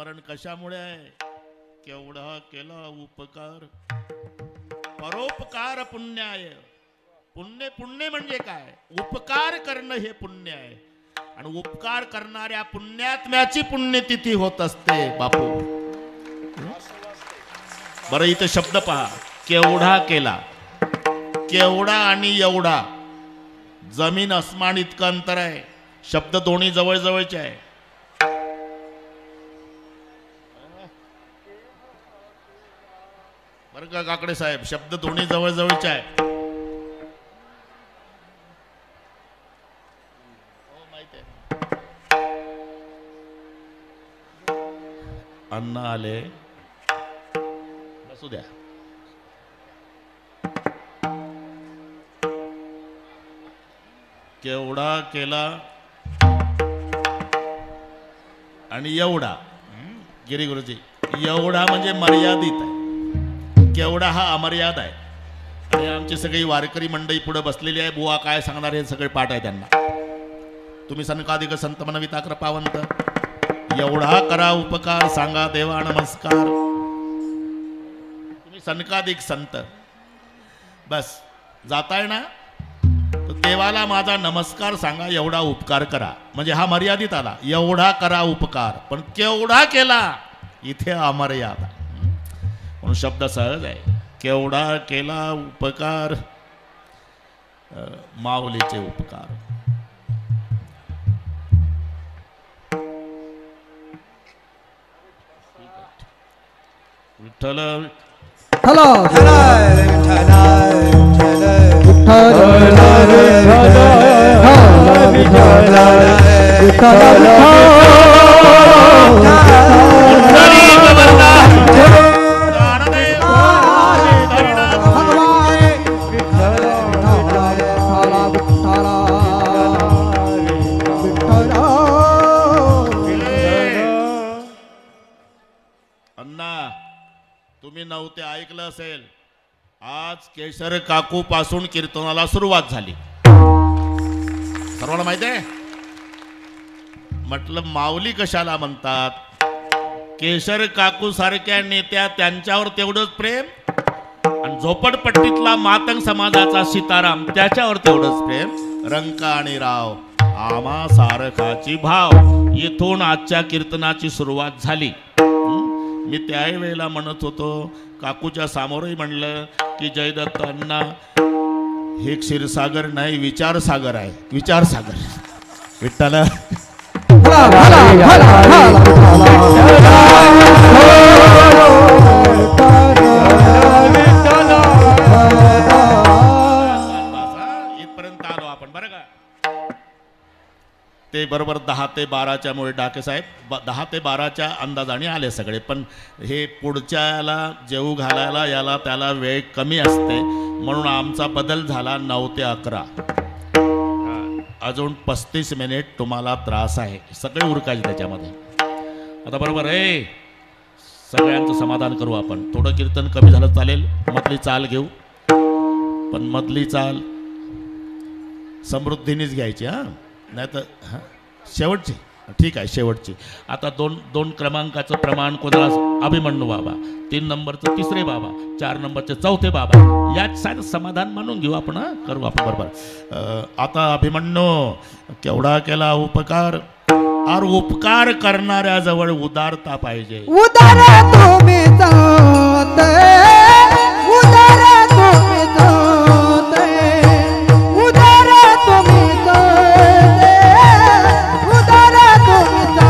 कारण कशामुळे आहे? केवढा केला उपकार, परोपकार पुण्याय. पुण्य पुण्य म्हणजे काय? उपकार करणं हे पुण्य आहे. आणि उपकार करणाऱ्या पुण्यात्म्याची पुण्यतिथी होत असते बापू. बरं इथं शब्द पहा, केवढा केला. केवढा आणि एवढा जमीन अस्मान इतकं अंतर आहे. शब्द दोन्ही जवळ जवळचे आहे. बरं का काकडे साहेब, शब्द दोन्ही जवळ जवळचे आहे. हो माहिती आहे. अण्णा आले, बसू द्या. केवढा केला आणि एवढा. गिरी गुरुजी, एवढा म्हणजे मर्यादित आहे, केवढा हा अमर्याद आहे. आणि आमची सगळी वारकरी मंडळी पुढे बसलेली आहे. बुवा काय सांगणार हे सगळे पाठ आहे त्यांना. तुम्ही सनकादिक संत मनविता कृपावंत, एवढा करा उपकार, सांगा देवा नमस्कार. तुम्ही सनकादिक संत, बस जाताय ना, तर देवाला माझा नमस्कार सांगा, एवढा उपकार करा. म्हणजे हा मर्यादित आला. एवढा करा उपकार, पण केवढा केला इथे अमर्यादा. म्हणून शब्द सहज आहे. केवढा केला उपकार, माऊलीचे उपकार. विठ्ठल हॅलो अण्णा, तुम्ही नव्हते ऐकलं असेल, आज केशर काकू पासून कीर्तनाला सुरुवात झाली. सर्वांना माहिती आहे. म्हटलं माऊली कशाला म्हणतात? केशर काकू सारख्या नेत्या, त्यांच्यावर तेवढंच प्रेम. आणि झोपडपट्टीतला मातंग समाजाचा सीताराम, त्याच्यावर तेवढंच प्रेम. रंका आणि राव आम्हा सारखाची भाव. येथून आजच्या कीर्तनाची सुरुवात झाली. मी त्याही वेळेला म्हणत होतो, काकूच्या समोरही म्हणलं की जयदत्त अण्णा, हे क्षीरसागर नाही, विचारसागर आहे. विचारसागर. विठ्ठल इथपर्यंत आलो आपण. बरं का, ते बरोबर 10 ते 12च्या मुळे डाके साहेब 10 ते 12च्या अंदाजाने आले सगळे. पण हे पुढच्याला जेवू घालायला याला त्याला वेळ कमी असते, म्हणून आमचा बदल झाला 9 ते 11. अजून 35 मिनिट तुम्हाला त्रास आहे. सगळे उरकायचे त्याच्यामध्ये. आता बरोबर आहे, सगळ्यांचं समाधान करू आपण. थोडं कीर्तन कमी झालं चालेल, मधली चाल घेऊ, पण मधली चाल समृद्धीनेच घ्यायची. हां, नाही तर हां शेवटची. ठीक आहे, शेवटची. आता दोन क्रमांकाचं प्रमाण कोणाला? अभिमन्यू बाबा. 3 नंबरचं तिसरे बाबा, 4 नंबरचे चौथे बाबा. याच समाधान मानून घेऊ आपण. हां, करू आपण बरोबर. आता अभिमन्यू, केवढा केला उपकार. और उपकार करणाऱ्याजवळ उदारता पाहिजे. उदार तुम्ही जाते, उदार तुम्ही जाते, उदार तुम्ही जाते, उदार तुम्ही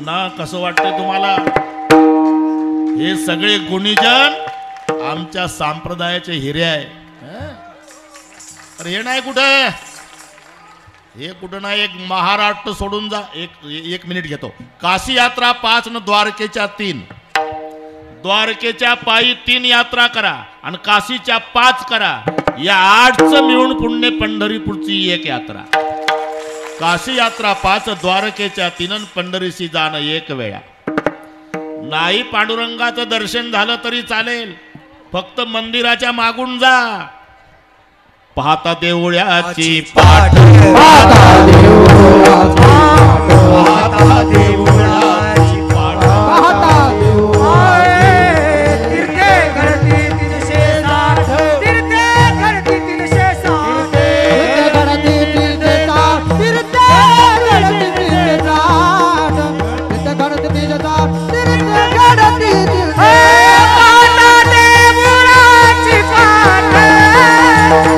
अण्णा कसं वाटतंय तुम्हाला? हे सगळे गुणीजन आमच्या संप्रदायाचे हिरे आहे. अरे हे नाही कुठं, हे कुठं नाही. एक महाराष्ट्र सोडून जा. एक मिनिट घेतो. काशी यात्रा 5 न द्वारकेच्या 3. द्वारकेच्या पायी 3 यात्रा करा आणि काशीच्या 5 करा. या 8चं मिळून पुण्य पंढरीपूरची 1 यात्रा. काशी यात्रा 5, द्वारकेच्या 3, पंढरीशी जाणं 1 वेळा. नाही पांडुरंगाचं दर्शन झालं तरी चालेल, फक्त मंदिराच्या मागून जा. पाहता देवळ्याची पाठ, पाहता देवळाची पाठ, पाहता देवळ्याची पाठ, पाहता तीर्थे घडती 360, तीर्थे घडती 360, तीर्थ घडती 360, तीर्थ घडती 360, तीर्थ घडती 360, तीर्थ घडती 360. पाहता देवळाची पाठ,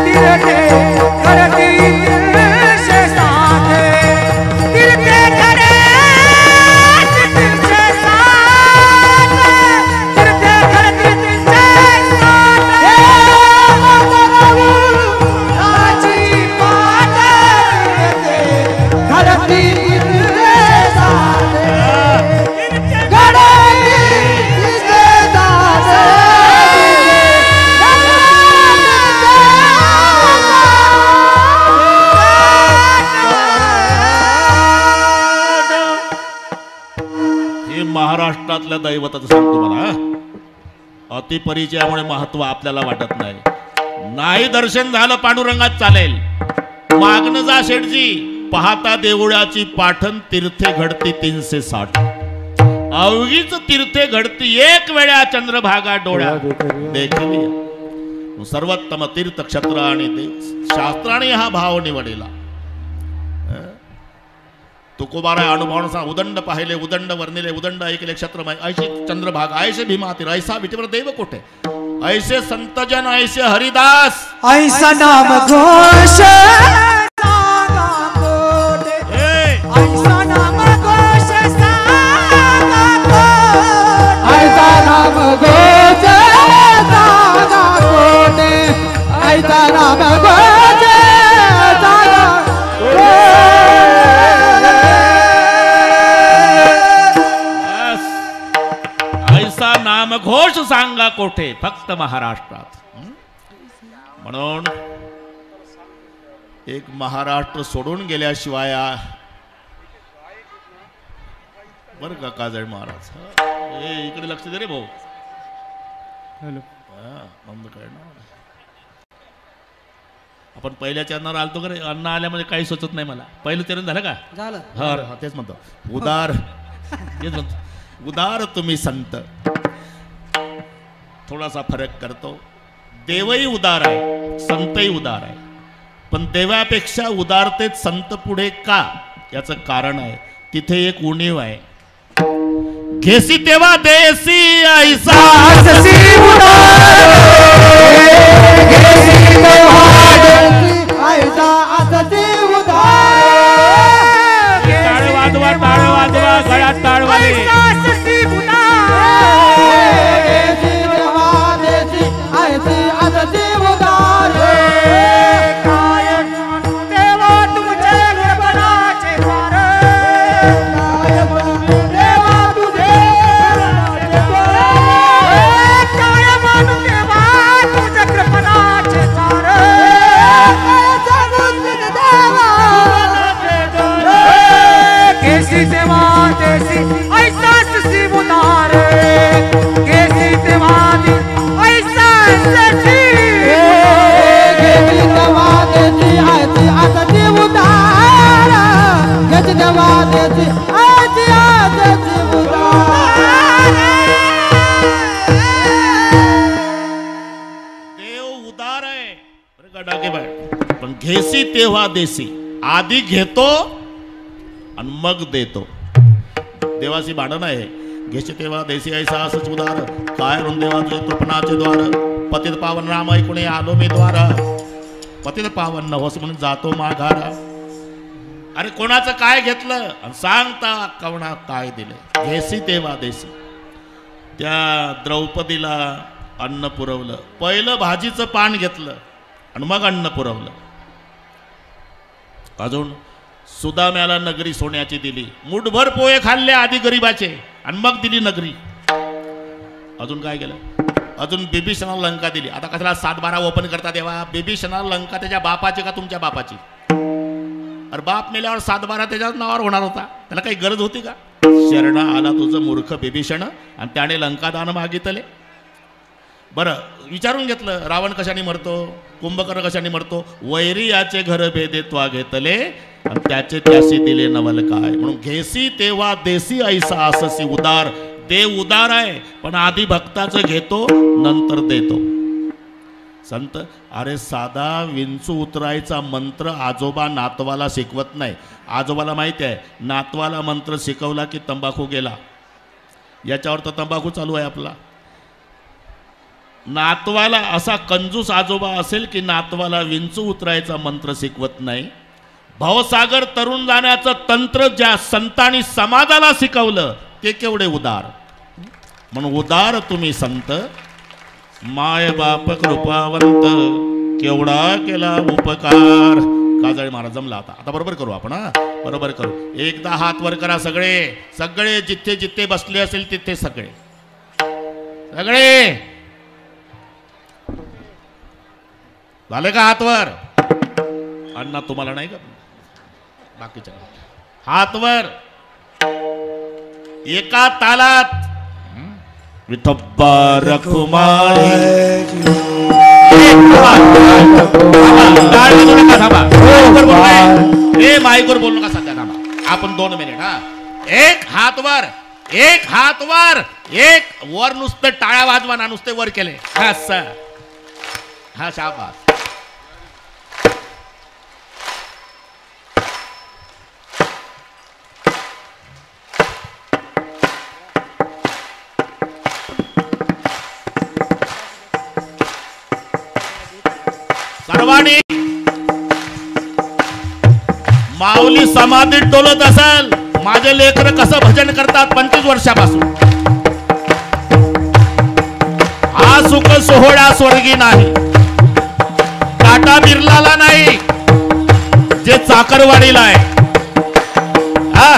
तीर्थे घडती 360, तीर्थे घडती 360, तीर्थे घडती 360. देवळाची पाठ, घडती 360, हे महाराष्ट्रातल्या दैवताचं सांगतो मला. अतिपरिचयामुळे महत्व आपल्याला वाटत नाही. नाही दर्शन झालं पांडुरंगात चालेल, मागणं जा शेठजी. पाहता देवळाची पाठन, तीर्थे घडती 360. अवघीच तीर्थे घडती 1 वेळा, चंद्रभागा डोळ्या देखली. सर्वोत्तम तीर्थ क्षत्र आणि शास्त्राने हा भाव निवडलेला. तुकोबारा अनुभवान सांग. उदंड पाहिले, उदंड वर्णिले, उदंड ऐकले क्षत्र ऐसे चंद्रभाग, ऐसे भीमातीर, ऐसा विठवर देव कोठे, ऐसे संतजन, ऐसे हरिदास. ऐसा नाम घोष ऐसा नाम घोष ऐसा नाम घोष सागा कोटे, ऐसा नाम घोष सागा ऐसा नामघोष सांगा कोठे, फक्त महाराष्ट्रात. म्हणून एक महाराष्ट्र सोडून गेल्याशिवाय बर का काजळ महाराज. इकडे लक्ष दे रे भाऊ. बंद कर ना. आपण पहिल्या चरणावर आलतो का रे? अन्न आल्यामध्ये काही सुचत नाही मला. पहिलं चरण झालं का? झालं. हा तेच म्हणतो. उदार तेच म्हणतो. उदार तुम्ही संत. थोडासा फरक करतो. देवही उदार आहे, संतही उदार आहे, पण देवापेक्षा उदारतेत संत पुढे का, याचं कारण आहे. तिथे एक उणीव आहे. घेसी तेव्हा देसी ऐसा ससी ऐसा असते टाळ वाजवा, टाळ वाजवा, गळ्यात टाळ वाजवा. पण घेसी तेव्हा देसी. आधी घेतो आणि मग देतो. देवाची भांडण आहे. घेसी तेव्हा देसी ऐसा असच उदार. काय ऋण देवा तुझे तृपणाचे द्वार. पतित पावन राम ऐकुणे आलो मी द्वारा. पतित पावन नवस म्हणून जातो माघारा. अरे कोणाचं काय घेतलं आणि सांगता कवणा काय दिलं. घेसी तेव्हा देसी. त्या द्रौपदीला अन्न पुरवलं. पहिलं भाजीचं पान घेतलं आणि मग अन्न पुरवलं. अजून सुदाम्याला नगरी सोन्याची दिली. मुठभर पोहे खाल्ले आधी गरीबाचे आणि मग दिली नगरी. अजून काय केलं. अजून बिभीषणाला लंका दिली. आता कशाला 7-12 ओपन करता तेव्हा. बिभीषणाला लंका त्याच्या बापाची का तुमच्या बापाची. अरे बाप मेल्यावर 7-12 त्याच्याच नावावर होणार होता. त्याला काही गरज होती का. शरणा आला तुझं मूर्ख बिभीषण आणि त्याने लंका दान मागितले. बरं विचारून घेतलं रावण कशाने मरतो. कुंभकर्ण कशाने मरतो. वैरी याचे घर भेदे त्वा घेतले आणि त्याचे त्याशी दिले नवल काय. म्हणून घेसी तेव्हा देसी ऐसा अससी उदार. देव उदार आहे पण आधी भक्ताचं घेतो नंतर देतो. संत अरे साधा विंचू उतरायचा मंत्र आजोबा नातवाला शिकवत नाही. आजोबाला माहिती आहे नातवाला मंत्र शिकवला की तंबाखू गेला. याच्यावर तर तंबाखू चालू आहे आपला. नातवाला असा कंजूस आजोबा असेल की नातवाला विंचू उतरायचा मंत्र शिकवत नाही. भवसागर तरुण जाण्याचं तंत्र ज्या संतांनी समाजाला शिकवलं ते केवढे उदार. म्हणून उदार तुम्ही संत. माय बाप कृपावंत केवढा केला उपकार. काजळे महाराज जमला. आता बरोबर करू आपण. हा बरोबर करू. एकदा हात वर करा सगळे. सगळे जिथे जिथे बसले असेल तिथे सगळे सगळे झाले का हातवर. अण्णा तुम्हाला नाही का बाकीच्या हातवर. एका तालात विठोबा रखुमाई. माईकवर बोलू नका सध्या थांबा. आपण 2 मिनिट. हा एक हातवर एक हातवर एक वर. नुसतं टाळ्या वाजवा ना. नुसते वर केले. हा सर. हा शाबास. सर्वांनी माऊली समाधीत डोलत असेल. माझे लेकर कसं भजन करतात 25 वर्षापासून. हा सुख सोहळा स्वर्गी नाही. टाटा बिर्लाला नाही जे चाकरवाडीला आहे. हा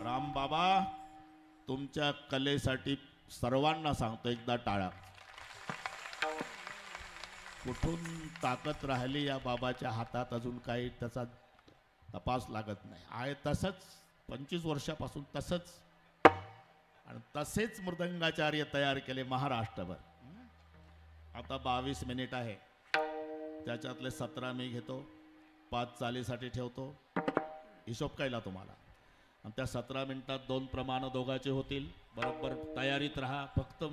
राम बाबा तुमच्या कलेसाठी सर्वांना सांगतो एकदा टाळा. कुठून ताकद राहिली या बाबाच्या हातात अजून काही त्याचा तपास लागत नाही. आहे तसंच 25 वर्षापासून तसंच आणि तसेच मृदंगाचार्य तयार केले महाराष्ट्रभर. आता 22 मिनिट आहे, त्याच्यातले 17 मी घेतो, 5 चालीसाठी ठेवतो. हिशोब कायला तुम्हाला. आणि त्या 17 मिनिटात 2 प्रमाण दोघाचे होतील. बरोबर तयारीत राहा, फक्त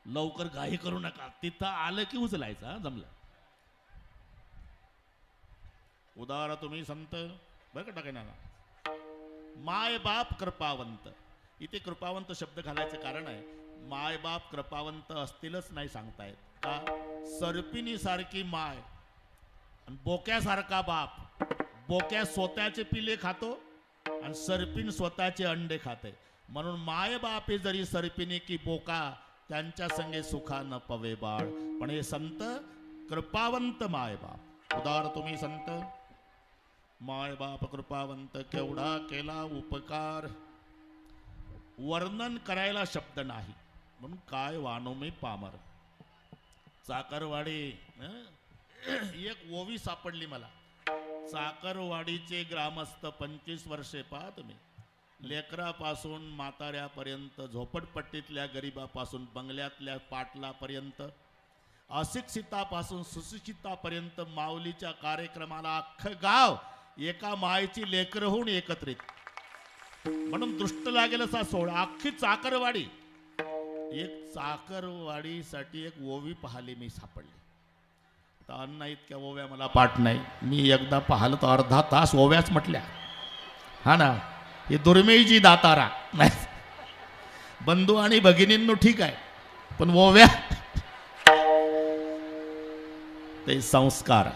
लवकर घाई करू नका. तिथं आलं की उचलायचं. हा जमलं. उदाहरण तुम्ही संत बरं का टाकाय ना. माय बाप कृपावंत. इथे कृपावंत शब्द घालायचं कारण आहे माय बाप कृपावंत असतीलच नाही सांगतायत का. सरपिनी सारखी माय आणि बोक्यासारखा बाप. बोक्या स्वतःचे पिले खातो आणि सरपिन स्वतःचे अंडे खाते. म्हणून माय बापे जरी सरपिनी की बोका त्यांच्या संगे सुखा न पवे बाळ. पण हे संत कृपावंत माय बाप. उदाहरण तुम्ही संत माय बाप कृपावंत केवढा केला उपकार. वर्णन करायला शब्द नाही म्हणून काय वानो मी पामर. चाकरवाडी एक ओवी सापडली मला. चाकरवाडीचे ग्रामस्थ 25 वर्षे पहा तुम्ही. लेकरापासून म्हाताऱ्यापर्यंत, झोपडपट्टीतल्या गरीबापासून बंगल्यातल्या पाटलापर्यंत, अशिक्षितापासून सुशिक्षितापर्यंत माऊलीच्या कार्यक्रमाला अख्खं गाव एका मायची लेकरं होऊन एकत्रित. म्हणून दृष्ट लागेल असा सोहळा. अख्खी चाकरवाडी. एक चाकरवाडीसाठी एक ओवी पाहिली मी सापडली. तर अण्णा इतक्या ओव्या मला पाठ नाही. मी एकदा पाहिलं तर अर्धा तास ओव्याच म्हटल्या. हा ना. हे दुर्मिळजी दातारा. बंधू आणि भगिनींनो ठीक आहे पण ओव्या ते संस्कार.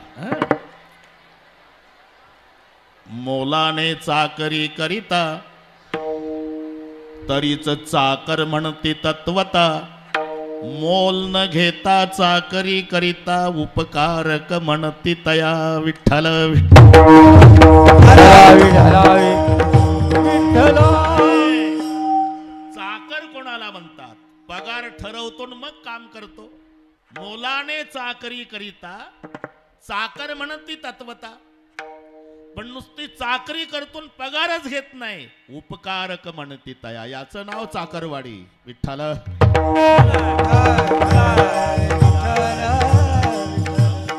मोलाने चाकरी करिता तरीच चाकर म्हणती तत्वता. मोल न घेता चाकरी करिता उपकारक म्हणती तया विठ्ठल. चाकर कोणाला म्हणतात. पगार ठरवतो मग काम करतो. मोलाने चाकरी करिता चाकर म्हणती तत्वता. पण नुसती चाकरी करतून पगारच घेत नाही. उपकारक म्हणती तया. याचं नाव चाकरवाडी. विठ्ठल.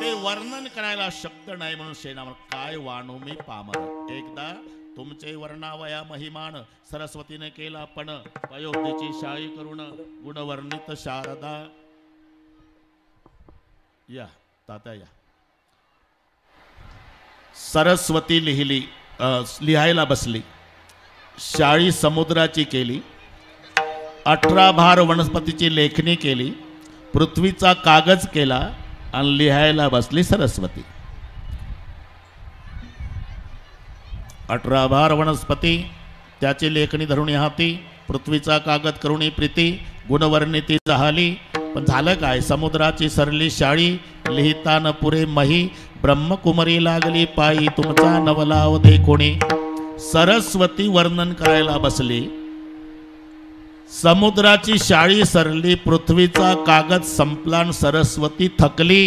ते वर्णन करायला शब्द नाही म्हणून शेणा काय वाणू मी पामर. एकदा तुमचे वर्णावया महिमान सरस्वतीने केला पण पयोधीची शाई करुण गुणवर्णित शारदा. या तात्या या. सरस्वती लिहायला बसली. शाळी समुद्राची केली. 18 भार वनस्पतीची लेखणी केली. पृथ्वीचा कागज केला आणि लिहायला बसली सरस्वती. 18 भार वनस्पती त्याची लेखणी धरून हाती. पृथ्वीचा कागद करुणी प्रीती गुणवर्णिती झाली. पण झालं काय. समुद्राची सरली शाळी लिहिता न पुरे मही. ब्रह्मकुमारी लागली पायी तुमचा नवलाव दे कोणी. सरस्वती वर्णन करायला बसली. समुद्राची शाळी सरली. पृथ्वीचा कागद संपला. सरस्वती थकली.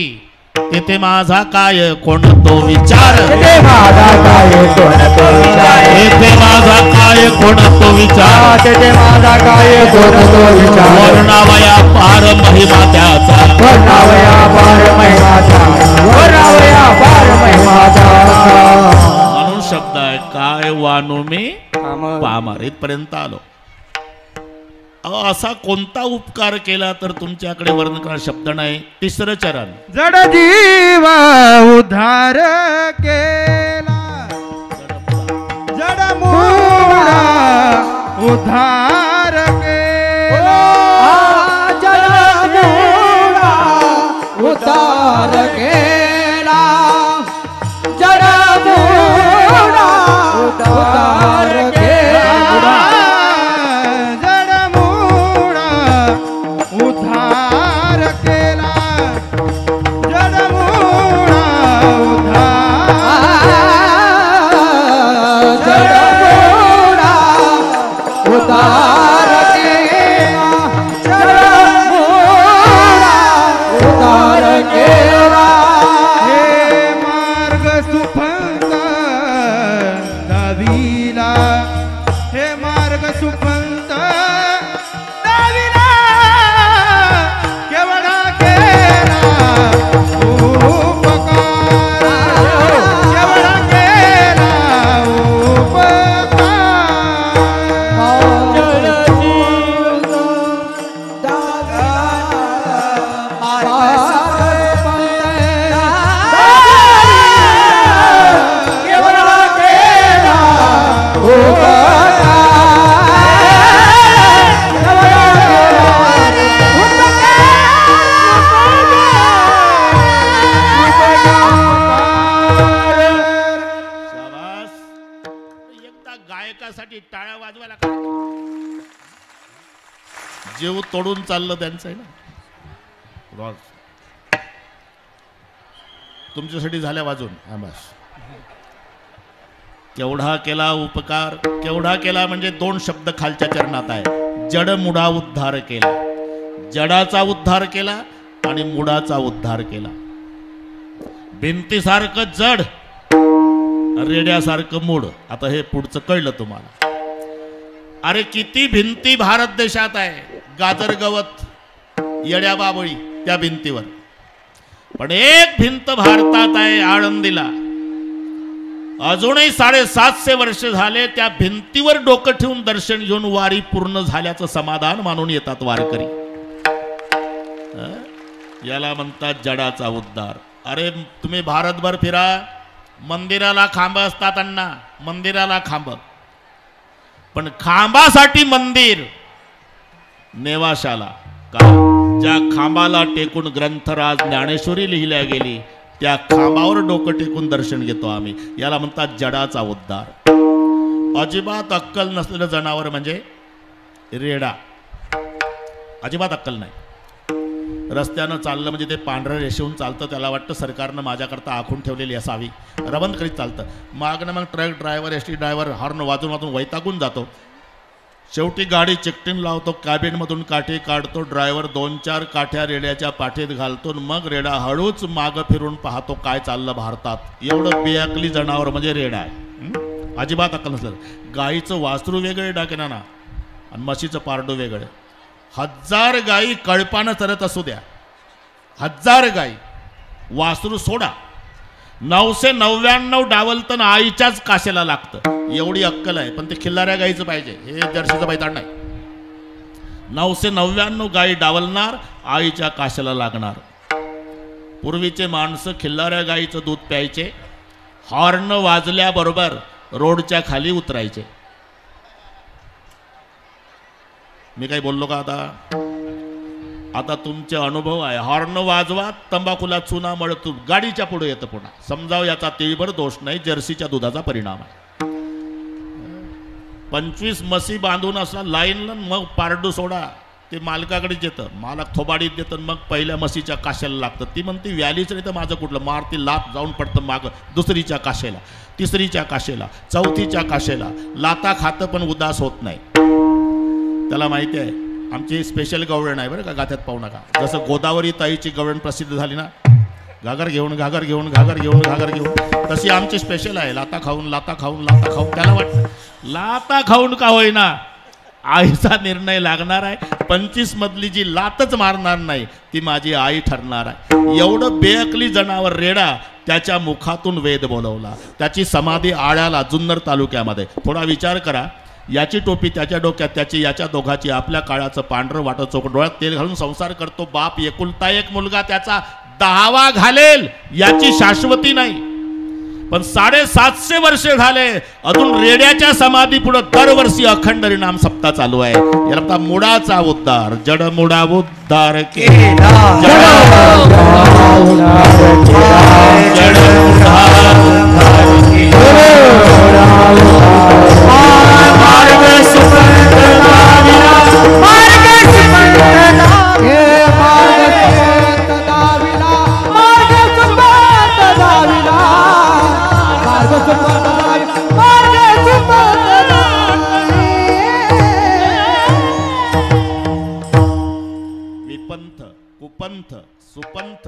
तेथे माझा काय कोण तो विचार. तेथे माझा काय कोण तो विचार. तेथे माझा काय कोण तो विचार. तेथे माझा काय कोण तो विचार. वर्णावया पार महिमा त्याचा. वर्णावया पार महिमाचा. वर्णावया पार महिमाचा. म्हणून शब्द आहे काय वानू मी पामर. इथपर्यंत आलो. असा कोणता उपकार केला तर तुमच्याकडे वर्णन करा शब्द नाही. तिसरं चरण. जड जीव उद्धार केला. जड मूळा उद्धार केला. जड मूळा उद्धार केला. जड मूळा उद्धार केला. उद्धार केला. जडमूळा उद्धार. जडमूळा उद्धार केला जडमुळा उद्धार केला हे मार्ग सुपंथ दाविला हे मार्ग सुपंथ दाविला केवढा केला उपकार केवढा केला उपकार शाबास. एकदा गायकासाठी टाळ्या वाजवायला का? जीव तोडून चाललं त्यांचं आहे ना रोज. तुमच्यासाठी झाल्या वाजून आमास. केवढा केला उपकार, केवढा केला म्हणजे दोन शब्द खालच्या चरणात आहे. जड मुडा उद्धार केला. जडाचा उद्धार केला आणि मुडाचा उद्धार केला. भिंतीसारखं जड, रेड्यासारखं मूड. आता हे पुढचं कळलं तुम्हाला. अरे किती भिंती भारत देशात आहे, गाजर गवत येड्या बाबळी त्या भिंतीवर, पण एक भिंत भारतात आहे आळंदीला. अजूनही 750 वर्ष झाले त्या भिंतीवर डोकं ठेवून दर्शन घेऊन वारी पूर्ण झाल्याचं समाधान मानून येतात वारकरी. याला म्हणतात जडाचा उद्धार. अरे तुम्ही भारतभर फिरा, मंदिराला खांब असतात अण्णा, मंदिराला खांब, पण खांबासाठी मंदिर नेवाशाला का? ज्या खांबाला टेकून ग्रंथराज ज्ञानेश्वरी लिहिल्या गेली त्या खांबावर डोकं टेकून दर्शन घेतो आम्ही. याला म्हणतात जडाचा उद्धार. अजिबात अक्कल नसलेलं जनावर म्हणजे रेडा. अजिबात अक्कल नाही. रस्त्यानं चाललं म्हणजे ते पांढऱ्या रेषेहून चालतं, त्याला वाटतं सरकारनं माझ्याकरता आखून ठेवलेली असावी, रवंत करीत चालतं. मागणं मग truck driver, S T driver horn वाजून वाजून वैतागून जातो. शेवटी गाडी चिकटीन लावतो, कॅबिनमधून काठी काढतो, ड्रायव्हर 2-4 काठ्या रेड्याच्या पाठीत घालतो, मग रेडा हळूच मागं फिरून पाहतो काय चाललं भारतात. एवढं बेअकली जनावर म्हणजे रेडा आहे. अजिबात अक्कल नसलं. गाईचं वासरू वेगळे डाकेना ना आणि म्हशीचं पारडं वेगळं. 1000 गाई कळपानं चरत असू द्या, 1000 गाई, वासरू सोडा, 999 डावलतं आईच्याच काशेला लागतं. एवढी अक्कल आहे. पण ते खिल्लाऱ्या गाईचं पाहिजे, हे जर्सीचं बैताड नाही. 999 गाई डावलणार, आईच्या काशेला लागणार. पूर्वीचे माणसं खिल्लाऱ्या गाईचं दूध प्यायचे, हॉर्न वाजल्याबरोबर रोडच्या खाली उतरायचे. मी काही बोललो का आता तुमचे अनुभव आहे. हॉर्न वाजवा, तंबाखूला चुना मळतो, गाडीच्या पुढे येतं पुन्हा. समजाव याचा तिळभर दोष नाही, जर्सीच्या दुधाचा परिणाम आहे. 25 म्हशी बांधून असला लाईनला, मग पारडू सोडा, ते मालकाकडेच येतं. मालक थोबाडीत देतं, मग पहिल्या म्हशीच्या काशेला लागतं. ती म्हणते व्यालीच नाही तर माझं कुठलं, मारती लात जाऊन पडतं मागं दुसरीच्या काशेला, तिसरीच्या काशेला, चौथीच्या काशेला. लाता खातं पण उदास होत नाही. त्याला माहिती आहे आमची स्पेशल गवळण आहे बरं का, गाथ्यात पाहू नका. जसं गोदावरी ताईची गवळण प्रसिद्ध झाली ना, घागर घेऊन घागर घेऊन घागर घेऊन घागर घेऊन, तशी आमची स्पेशल आहे. लाता खाऊन लाता खाऊन लाता खाऊन. त्याला वाटतं लाता खाऊन का होईना आईचा निर्णय लागणार आहे. 25 मधली जी लातच मारणार नाही ती माझी आई ठरणार आहे. एवढं बेअकली जनावर रेडा, त्याच्या मुखातून वेद बोलवला. त्याची समाधी आळ्याला, जुन्नर तालुक्यामध्ये. थोडा विचार करा, याची टोपी त्याच्या डोक्यात, त्याची याच्या दोघाची, आपल्या काळाचं पांढरं वाटत चोख, डोळ्यात तेल घालून संसार करतो. बाप एकुलता एक मुलगा, त्याचा 10वा घालेल याची शाश्वती नाही. पण 750 वर्षे झाले अजून रेड्याच्या समाधी पुढे दरवर्षी अखंड हरिनाम सप्ताह चालू आहे. याला म्हणतात मुडाचा उद्धार. जड मुडा उद्धार केला, विपंथ, सुपंथ,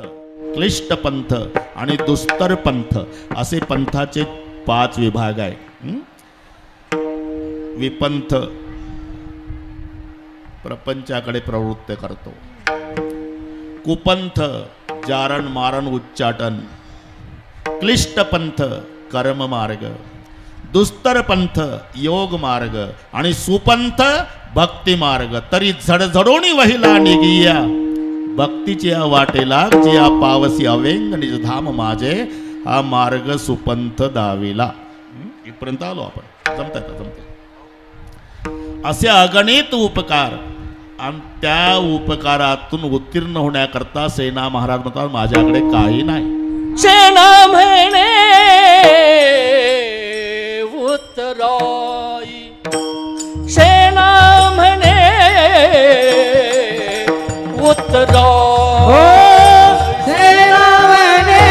क्लिष्ट पंथ आणि दुस्तर पंथ असे पंथाचे 5 विभाग आहे. विपंथ प्रपंचाकडे प्रवृत्त करतो. कुपंथ जारण मारण उच्चाटन. क्लिष्ट पंथ कर्म मार्ग. दुस्तर पंथ योग मार्ग आणि सुपंथ भक्ती मार्ग. तरी झडझडोनी वहिला निगिया भक्तीच्या वाटेला जिया पावसी अवेंग निज धाम माझे हा मार्ग सुपंथ दाविला. इथपर्यंत आलो आपण. जमतंय. असे अगणित उपकार आणि त्या उपकारातून उत्तीर्ण होण्याकरता सेना महाराज म्हणतात माझ्याकडे काही नाही. सेना म्हणे उत्तराई. सेना म्हणे उत्तराई. सेना म्हणे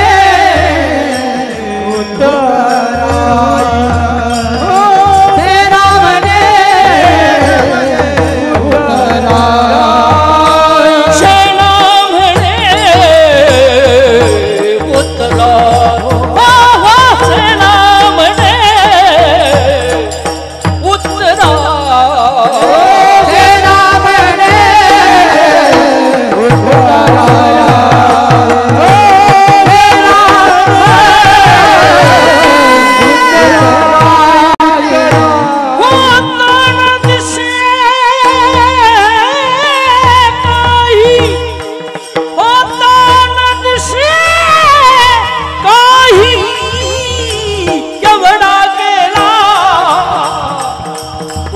उत्तराई. सेना म्हणे उत्तराई. सेना म्हणे उत्तराई. सेना म्हणे उत्तराई. सेना म्हणे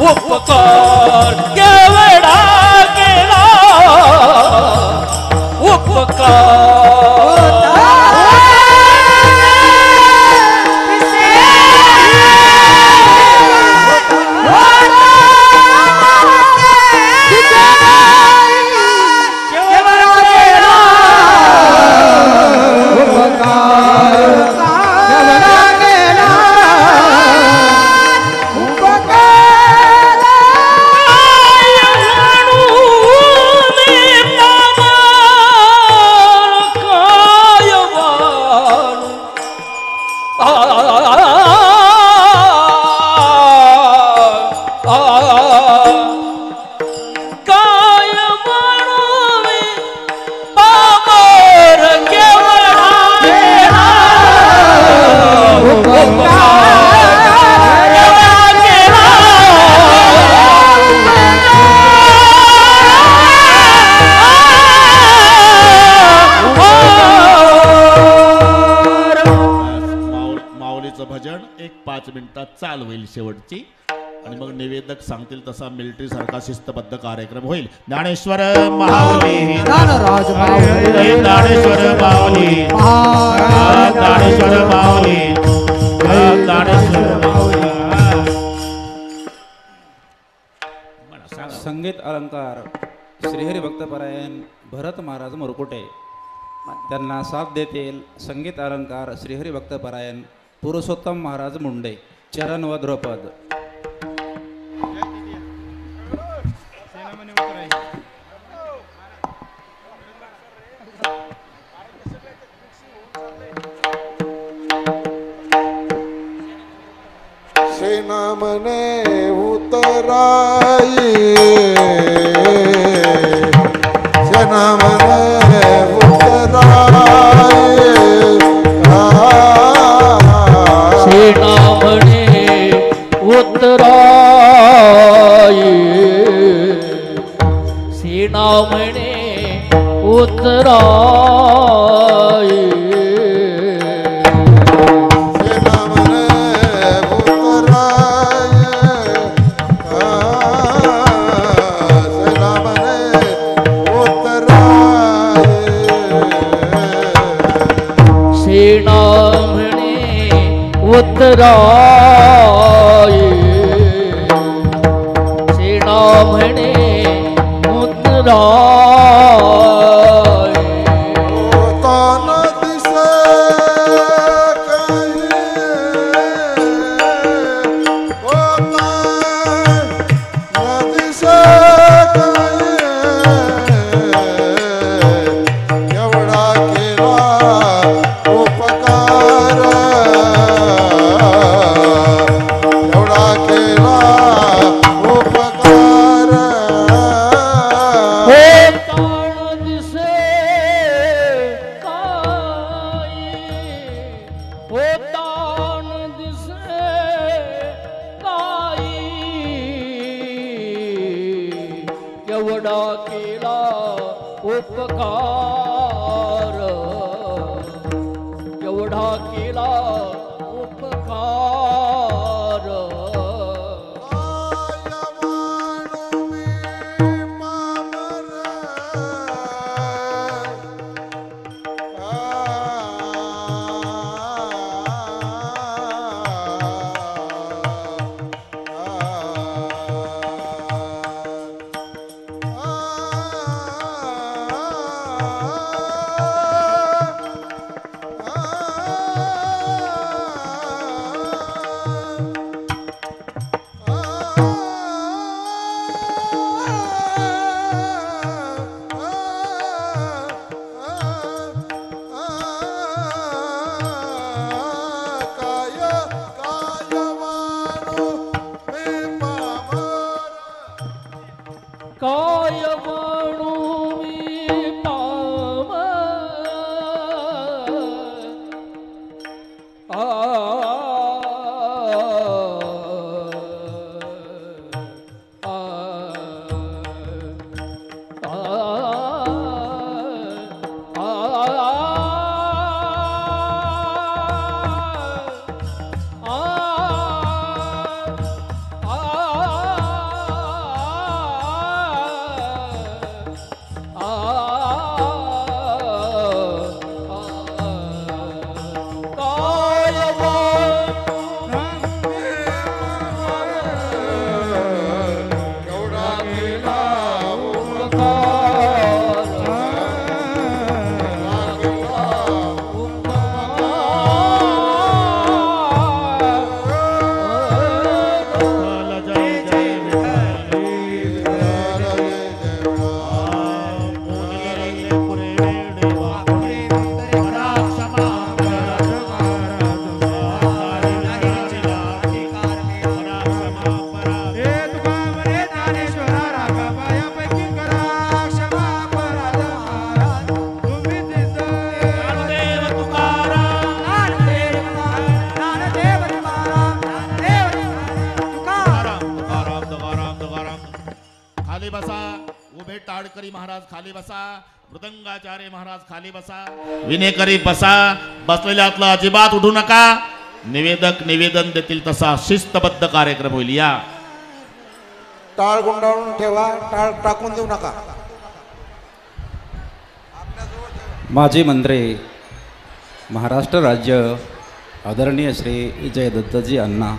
उपकार केवढा केला उपकार. भजन एक 5 मिनिटात चाल होईल शेवटची आणि मग निवेदक सांगतील तसा मिलिटरी सारखा शिस्तबद्ध कार्यक्रम होईल. ज्ञानेश्वर माऊली ज्ञानराज माऊली. ज्ञानेश्वर माऊली. ज्ञानेश्वर माऊली. ज्ञानेश्वर माऊली. संगीत अलंकार श्रीहरी भक्तपरायण भरत महाराज मुरकुटे त्यांना साथ देतील. संगीत अलंकार श्रीहरी भक्तपरायण पुरुषोत्तम महाराज मुंडे. चरण व ध्रुपद. सेना म्हणे उतराई. सेना म्हणे उतराई. सेना म्हणे उत्तराई. सेना म्हणे उत्तराई. सेना म्हणे उत्तराई. सेना म्हणे उत्तराई. तान दिसे काही. तान दिसे काही. एवढा केला उपकार, एवढा केला उपकार. काय म्हणू मी खाली बसा. उभे टाळकरी महाराज खाली बसा. मृदंगाचार्य महाराज खाली बसा. विनेकरी बसा. बसलेल्यातलं अजिबात उठू नका. निवेदक निवेदन देतील तसा शिस्तबद्ध कार्यक्रम होईल. या टाळ गुंडाळून ठेवा, टाळ टाकून देऊ नका. माजी मंत्री महाराष्ट्र राज्य आदरणीय श्री जय दत्तजी अण्णा,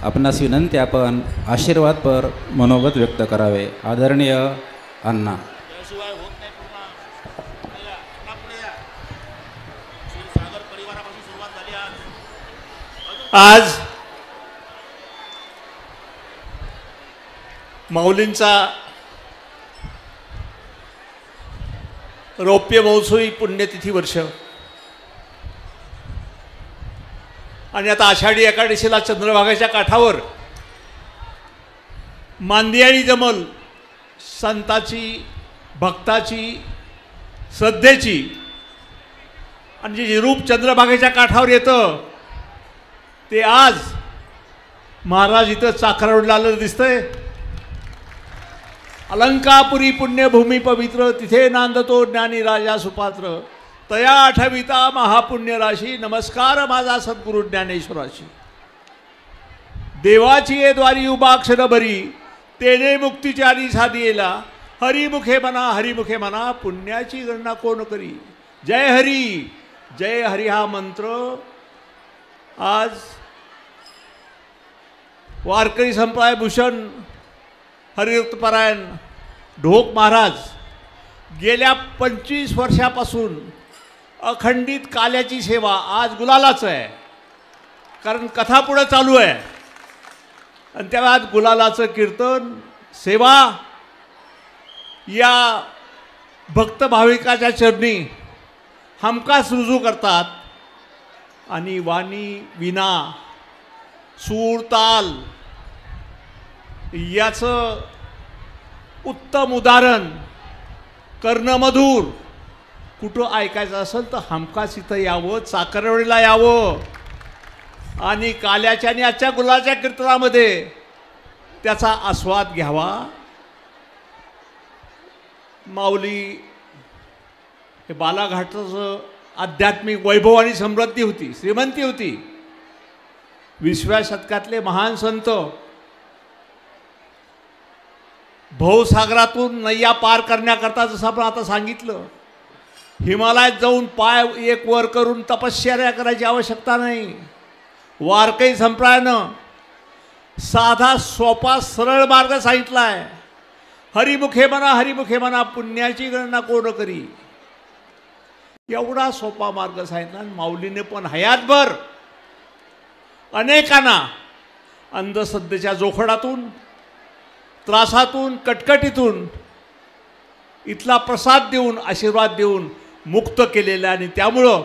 आपणास विनंती, आपण आशीर्वादपर मनोगत व्यक्त करावे. आदरणीय अण्णा. आज माऊलींचा रौप्य महोत्सवी पुण्यतिथी वर्ष आणि आता आषाढी एकादशीला चंद्रभागेच्या काठावर मांदियाळी जमल संताची, भक्ताची, श्रद्धेची आणि जे रूप चंद्रभागेच्या काठावर येतं ते आज महाराज इथं चाकरवडला आलं दिसतंय. अलंकापुरी पुण्यभूमी पवित्र, तिथे नांदतो ज्ञानी राजा सुपात्र. तया आठविता महापुण्य राशी, नमस्कार माझा सद्गुरु ज्ञानेश्वराशी. देवाची ये द्वारी उभा अक्षर भरी, तेने मुक्तीचारी साधियेला. हरिमुखे म्हणा पुण्याची गणना कोण करी. जय हरी हा मंत्र आज वारकरी संप्रदाय भूषण हरिभक्तपरायण ढोक महाराज गेल्या 25 वर्षापासून अखंडित काल्याची सेवा, आज गुलालाच आहे कारण कथा पुढे चालू आहे आणि तेव्हा गुलालाचं कीर्तन सेवा या भक्त भाविकाच्या चरणी हमखास रुजू करतात. आणि वाणी, विना, सूर, ताल याचं उत्तम उदाहरण कर्णमधुर कुठं ऐकायचं असेल तर हमखास इथं यावं, चाकरवडीला यावं आणि काल्याच्या आणि आजच्या गुलाच्या कीर्तनामध्ये त्याचा आस्वाद घ्यावा. माऊली हे बालाघाटाचं आध्यात्मिक वैभव आणि समृद्धी होती, श्रीमंती होती. 20व्या शतकातले महान संत भवसागरातून नैया पार करण्याकरता, जसं आपण आता सांगितलं, हिमालयात जाऊन पाय एक वर करून तपश्चर्या करायची आवश्यकता नाही. वारकरी संप्रदायानं साधा सोपा सरळ मार्ग सांगितला आहे. हरिमुखे म्हणा पुण्याची गणना कोण करी. एवढा सोपा मार्ग सांगितला. माऊलीने पण हयातभर अनेकांना अंधश्रद्धेच्या जोखडातून, त्रासातून, कटकटीतून इथला प्रसाद देऊन, आशीर्वाद देऊन मुक्त केलेला. आणि त्यामुळं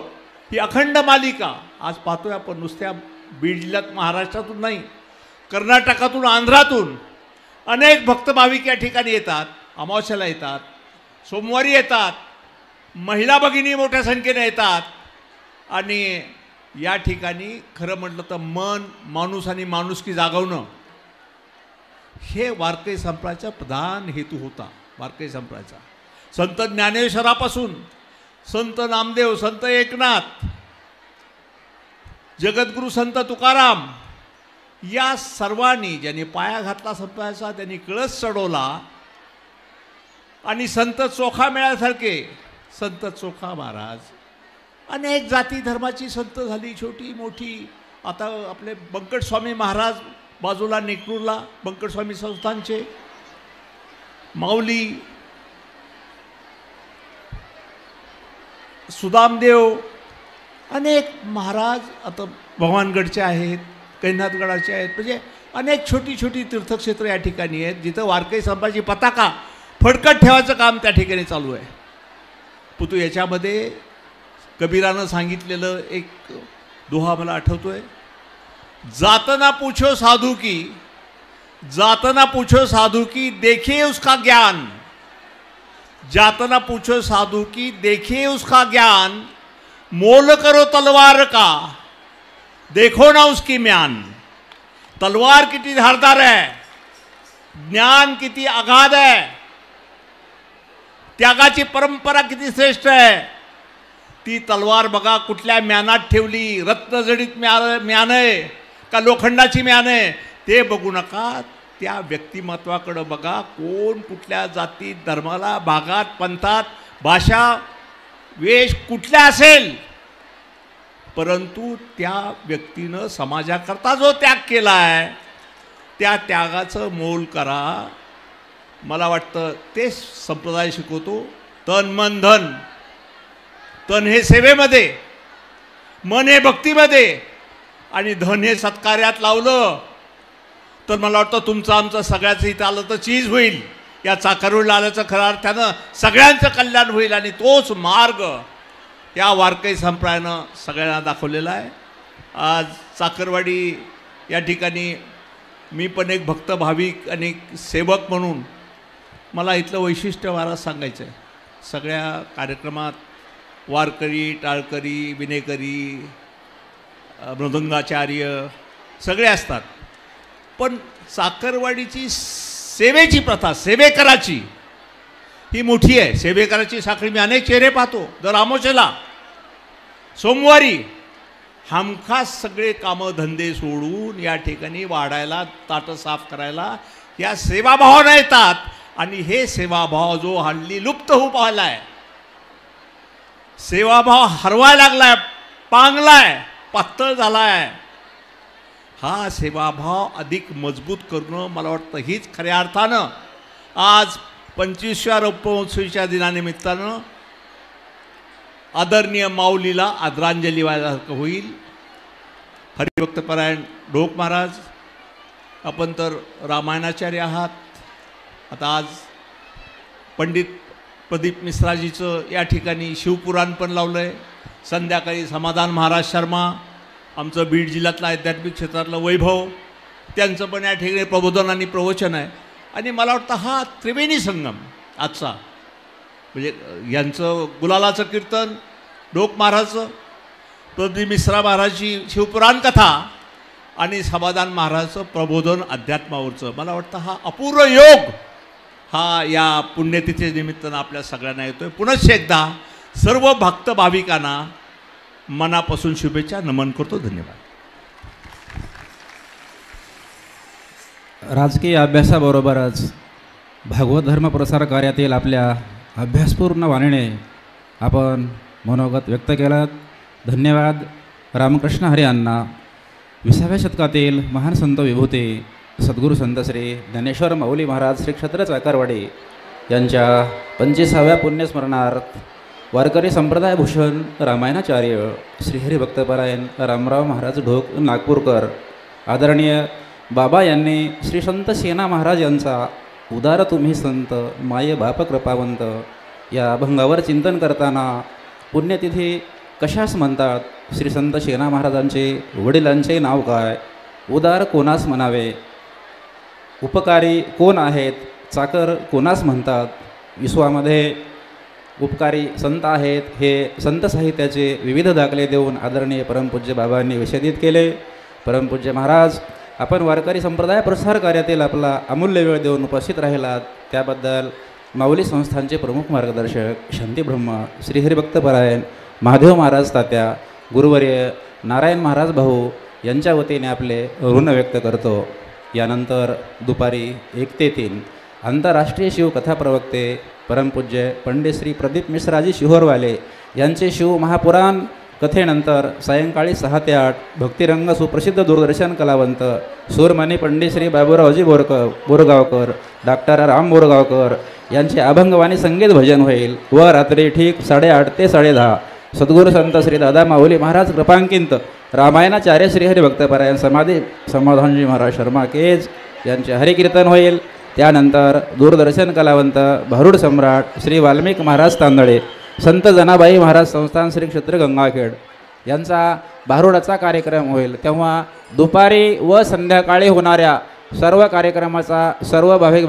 ही अखंड मालिका आज पाहतोय आपण. नुसत्या बीड जिल्ह्यात, महाराष्ट्रातून नाही, कर्नाटकातून, आंध्रातून अनेक भक्त भाविक या ठिकाणी येतात. अमावस्याला येतात, सोमवारी येतात, महिला भगिनी मोठ्या संख्येने येतात. आणि या ठिकाणी खरं म्हटलं तर मन, माणूस आणि माणुसकी जागवणं हे वारकरी संप्रदायाचा प्रधान हेतू होता. वारकरी संप्रदायाचा संत ज्ञानेश्वरापासून संत नामदेव, संत एकनाथ, जगद्गुरु संत तुकाराम या सर्वांनी ज्यांनी पाया घातला संप्रदायाचा, त्यांनी कळस चढवला. आणि संत चोखा मेळ्यासारखे संत चोखा महाराज, अनेक जाती धर्माची संत झाली, छोटी मोठी. आता आपले बंकट स्वामी महाराज बाजूला नेकरूरला, बंकट स्वामी संस्थानचे माऊली, सुदामदेव, अनेक महाराज आता भगवानगडचे आहेत, कैनाथगडाचे आहेत. म्हणजे अनेक छोटी छोटी तीर्थक्षेत्र या ठिकाणी आहेत, जिथं वारकरी संप्रदायाची पताका फडकत ठेवायचं काम त्या ठिकाणी चालू आहे. पुतू याच्यामध्ये कबीरानं सांगितलेलं एक दोहा मला आठवतोय. जातना पूछो साधु की, जातना पूछो साधु की देखिए उसका ज्ञान, जातना पूछो साधु की देखिए उसका ज्ञान, मोल करो तलवार का देखो ना उसकी म्यान. तलवार किती धारदार आहे, ज्ञान किती अगाध आहे, त्यागाची परंपरा किती श्रेष्ठ आहे. ती तलवार बघा कुठल्या म्यानात ठेवली, रत्नजडित म्यान आहे का लोखंडाची म्यान आहे, ते बघू नका. त्या व्यक्तिमत्वाकडं बघा. कोण कुठल्या जातीत, धर्माला, भागात, पंथात, भाषा, वेश कुठल्या असेल, परंतु त्या व्यक्तीनं समाजाकरता जो त्याग केला आहे, त्या त्यागाचं मोल करा. मला वाटतं ते संप्रदाय शिकवतो. तन मन धन. तन हे सेवेमध्ये, मन हे भक्तीमध्ये, आणि धन हे सत्कार्यात लावलं तर मला वाटतं तुमचं आमचं सगळ्याचं इथं आलं तर चीज होईल. या चाकरवडीला आल्याचं खऱ्या अर्थानं सगळ्यांचं कल्याण होईल. आणि तोच मार्ग या वारकरी संप्रदायानं सगळ्यांना दाखवलेला आहे. आज चाकरवाडी या ठिकाणी मी पण एक भक्त भाविक आणि सेवक म्हणून मला इथलं वैशिष्ट्य महाराज सांगायचं आहे. सगळ्या कार्यक्रमात वारकरी, टाळकरी, विनेकरी, मृदंगाचार्य सगळे असतात. पण चाकरवाडीची सेवेची प्रथा, सेवेकराची ही मोठी आहे. सेवेकराची साखळी मी अनेक चेहरे पाहतो. दर अमावस्येला, सोमवारी हमखास सगळे कामं धंदे सोडून या ठिकाणी वाढायला, ताटं साफ करायला या सेवाभावानं येतात. आणि हे सेवाभाव जो हल्ली लुप्त होऊ पाहिलाय, सेवाभाव हरवायला लागलाय, पांगलाय, पातळ झालाय. हा सेवाभाव अधिक मजबूत करणं मला वाटतं हीच खऱ्या अर्थानं आज 25व्या रौप्यमहोत्सवीच्या दिनानिमित्तानं आदरणीय माऊलीला आदरांजली वाहिल्यासारखं होईल. हरिभक्तपरायण ढोक महाराज, आपण तर रामायणाचार्य आहात. आता आज पंडित प्रदीप मिश्राजीचं या ठिकाणी शिवपुराण पण लावलं आहे. संध्याकाळी समाधान महाराज शर्मा, आमचं बीड जिल्ह्यातलं आध्यात्मिक क्षेत्रातलं वैभव, त्यांचं पण या ठिकाणी प्रबोधन आणि प्रवचन आहे. आणि मला वाटतं हा त्रिवेणी संगम आजचा, म्हणजे यांचं गुलालाचं कीर्तन, ढोक महाराजचं, प्रदीप मिश्रा महाराजची शिवपुराण कथा आणि समाधान महाराजचं प्रबोधन अध्यात्मावरचं, मला वाटतं हा अपूर्व योग हा या पुण्यतिथी निमित्तानं आपल्या सगळ्यांना येतोय. पुनश्च एकदा सर्व भक्त भाविकांना मनापासून शुभेच्छा नमन करतो. धन्यवाद. राजकीय अभ्यासाबरोबरच भागवत धर्म प्रसार कार्यातील आपल्या अभ्यासपूर्ण वाणीने आपण मनोगत व्यक्त केलं. धन्यवाद. रामकृष्ण हरी अण्णा. 20व्या शतकातील महान संत विभूती सद्गुरू संत श्री ज्ञानेश्वर माऊली महाराज श्री क्षेत्र चाकारवाडी यांच्या 25व्या पुण्यस्मरणार्थ वारकरी संप्रदाय भूषण रामायणाचार्य श्रीहरी भक्तपरायण रामराव महाराज ढोक नागपूरकर आदरणीय बाबा यांनी श्री संत सेना महाराज यांचा उदार तुम्ही संत माये बाप कृपावंत या अभंगावर चिंतन करताना पुण्यतिथी कशास म्हणतात, श्री संत सेना महाराजांचे वडिलांचे नाव काय, उदार कोणास म्हणावे, उपकारी कोण आहेत, चाकर कोणास म्हणतात, विश्वामध्ये उपकारी संत आहेत हे संत साहित्याचे विविध दाखले देऊन आदरणीय परमपूज्य बाबांनी विषदित केले. परमपूज्य महाराज, आपण वारकरी संप्रदाय प्रसार कार्यातील आपला अमूल्य वेळ देऊन उपस्थित राहिलात त्याबद्दल माऊली संस्थानचे प्रमुख मार्गदर्शक शांतीब्रह्म श्रीहरिभक्तपरायण महादेव महाराज तात्या गुरुवर्य नारायण महाराज भाऊ यांच्या वतीने आपले ऋण व्यक्त करतो. यानंतर दुपारी 1 ते 3 आंतरराष्ट्रीय शिवकथा प्रवक्ते परमपूज्य पंडित श्री प्रदीप मिश्राजी शिहोरवाले यांचे शिव महापुराण कथेनंतर सायंकाळी 6 ते 8 भक्तिरंग सुप्रसिद्ध दूरदर्शन कलावंत सूरमणी पंडित श्री बाबूरावजी बोरगावकर डॉक्टर राम बोरगावकर यांचे अभंगवाणी संगीत भजन होईल व रात्री ठीक 8:30 ते 10:30 सद्गुरू संत श्री दादा माऊली महाराज कृपांकित रामायणाचार्य श्रीहरी भक्तपरायण समाधी समाधानजी महाराज शर्मा केज यांचे हरिकीर्तन होईल. त्यानंतर दूरदर्शन कलावंत भारूड सम्राट श्री वाल्मिक महाराज तांदळे संत जनाबाई महाराज संस्थान श्री क्षेत्र गंगाखेड यांचा भारुडाचा कार्यक्रम होईल. तेव्हा दुपारी व संध्याकाळी होणाऱ्या सर्व कार्यक्रमाचा सर्व भाविक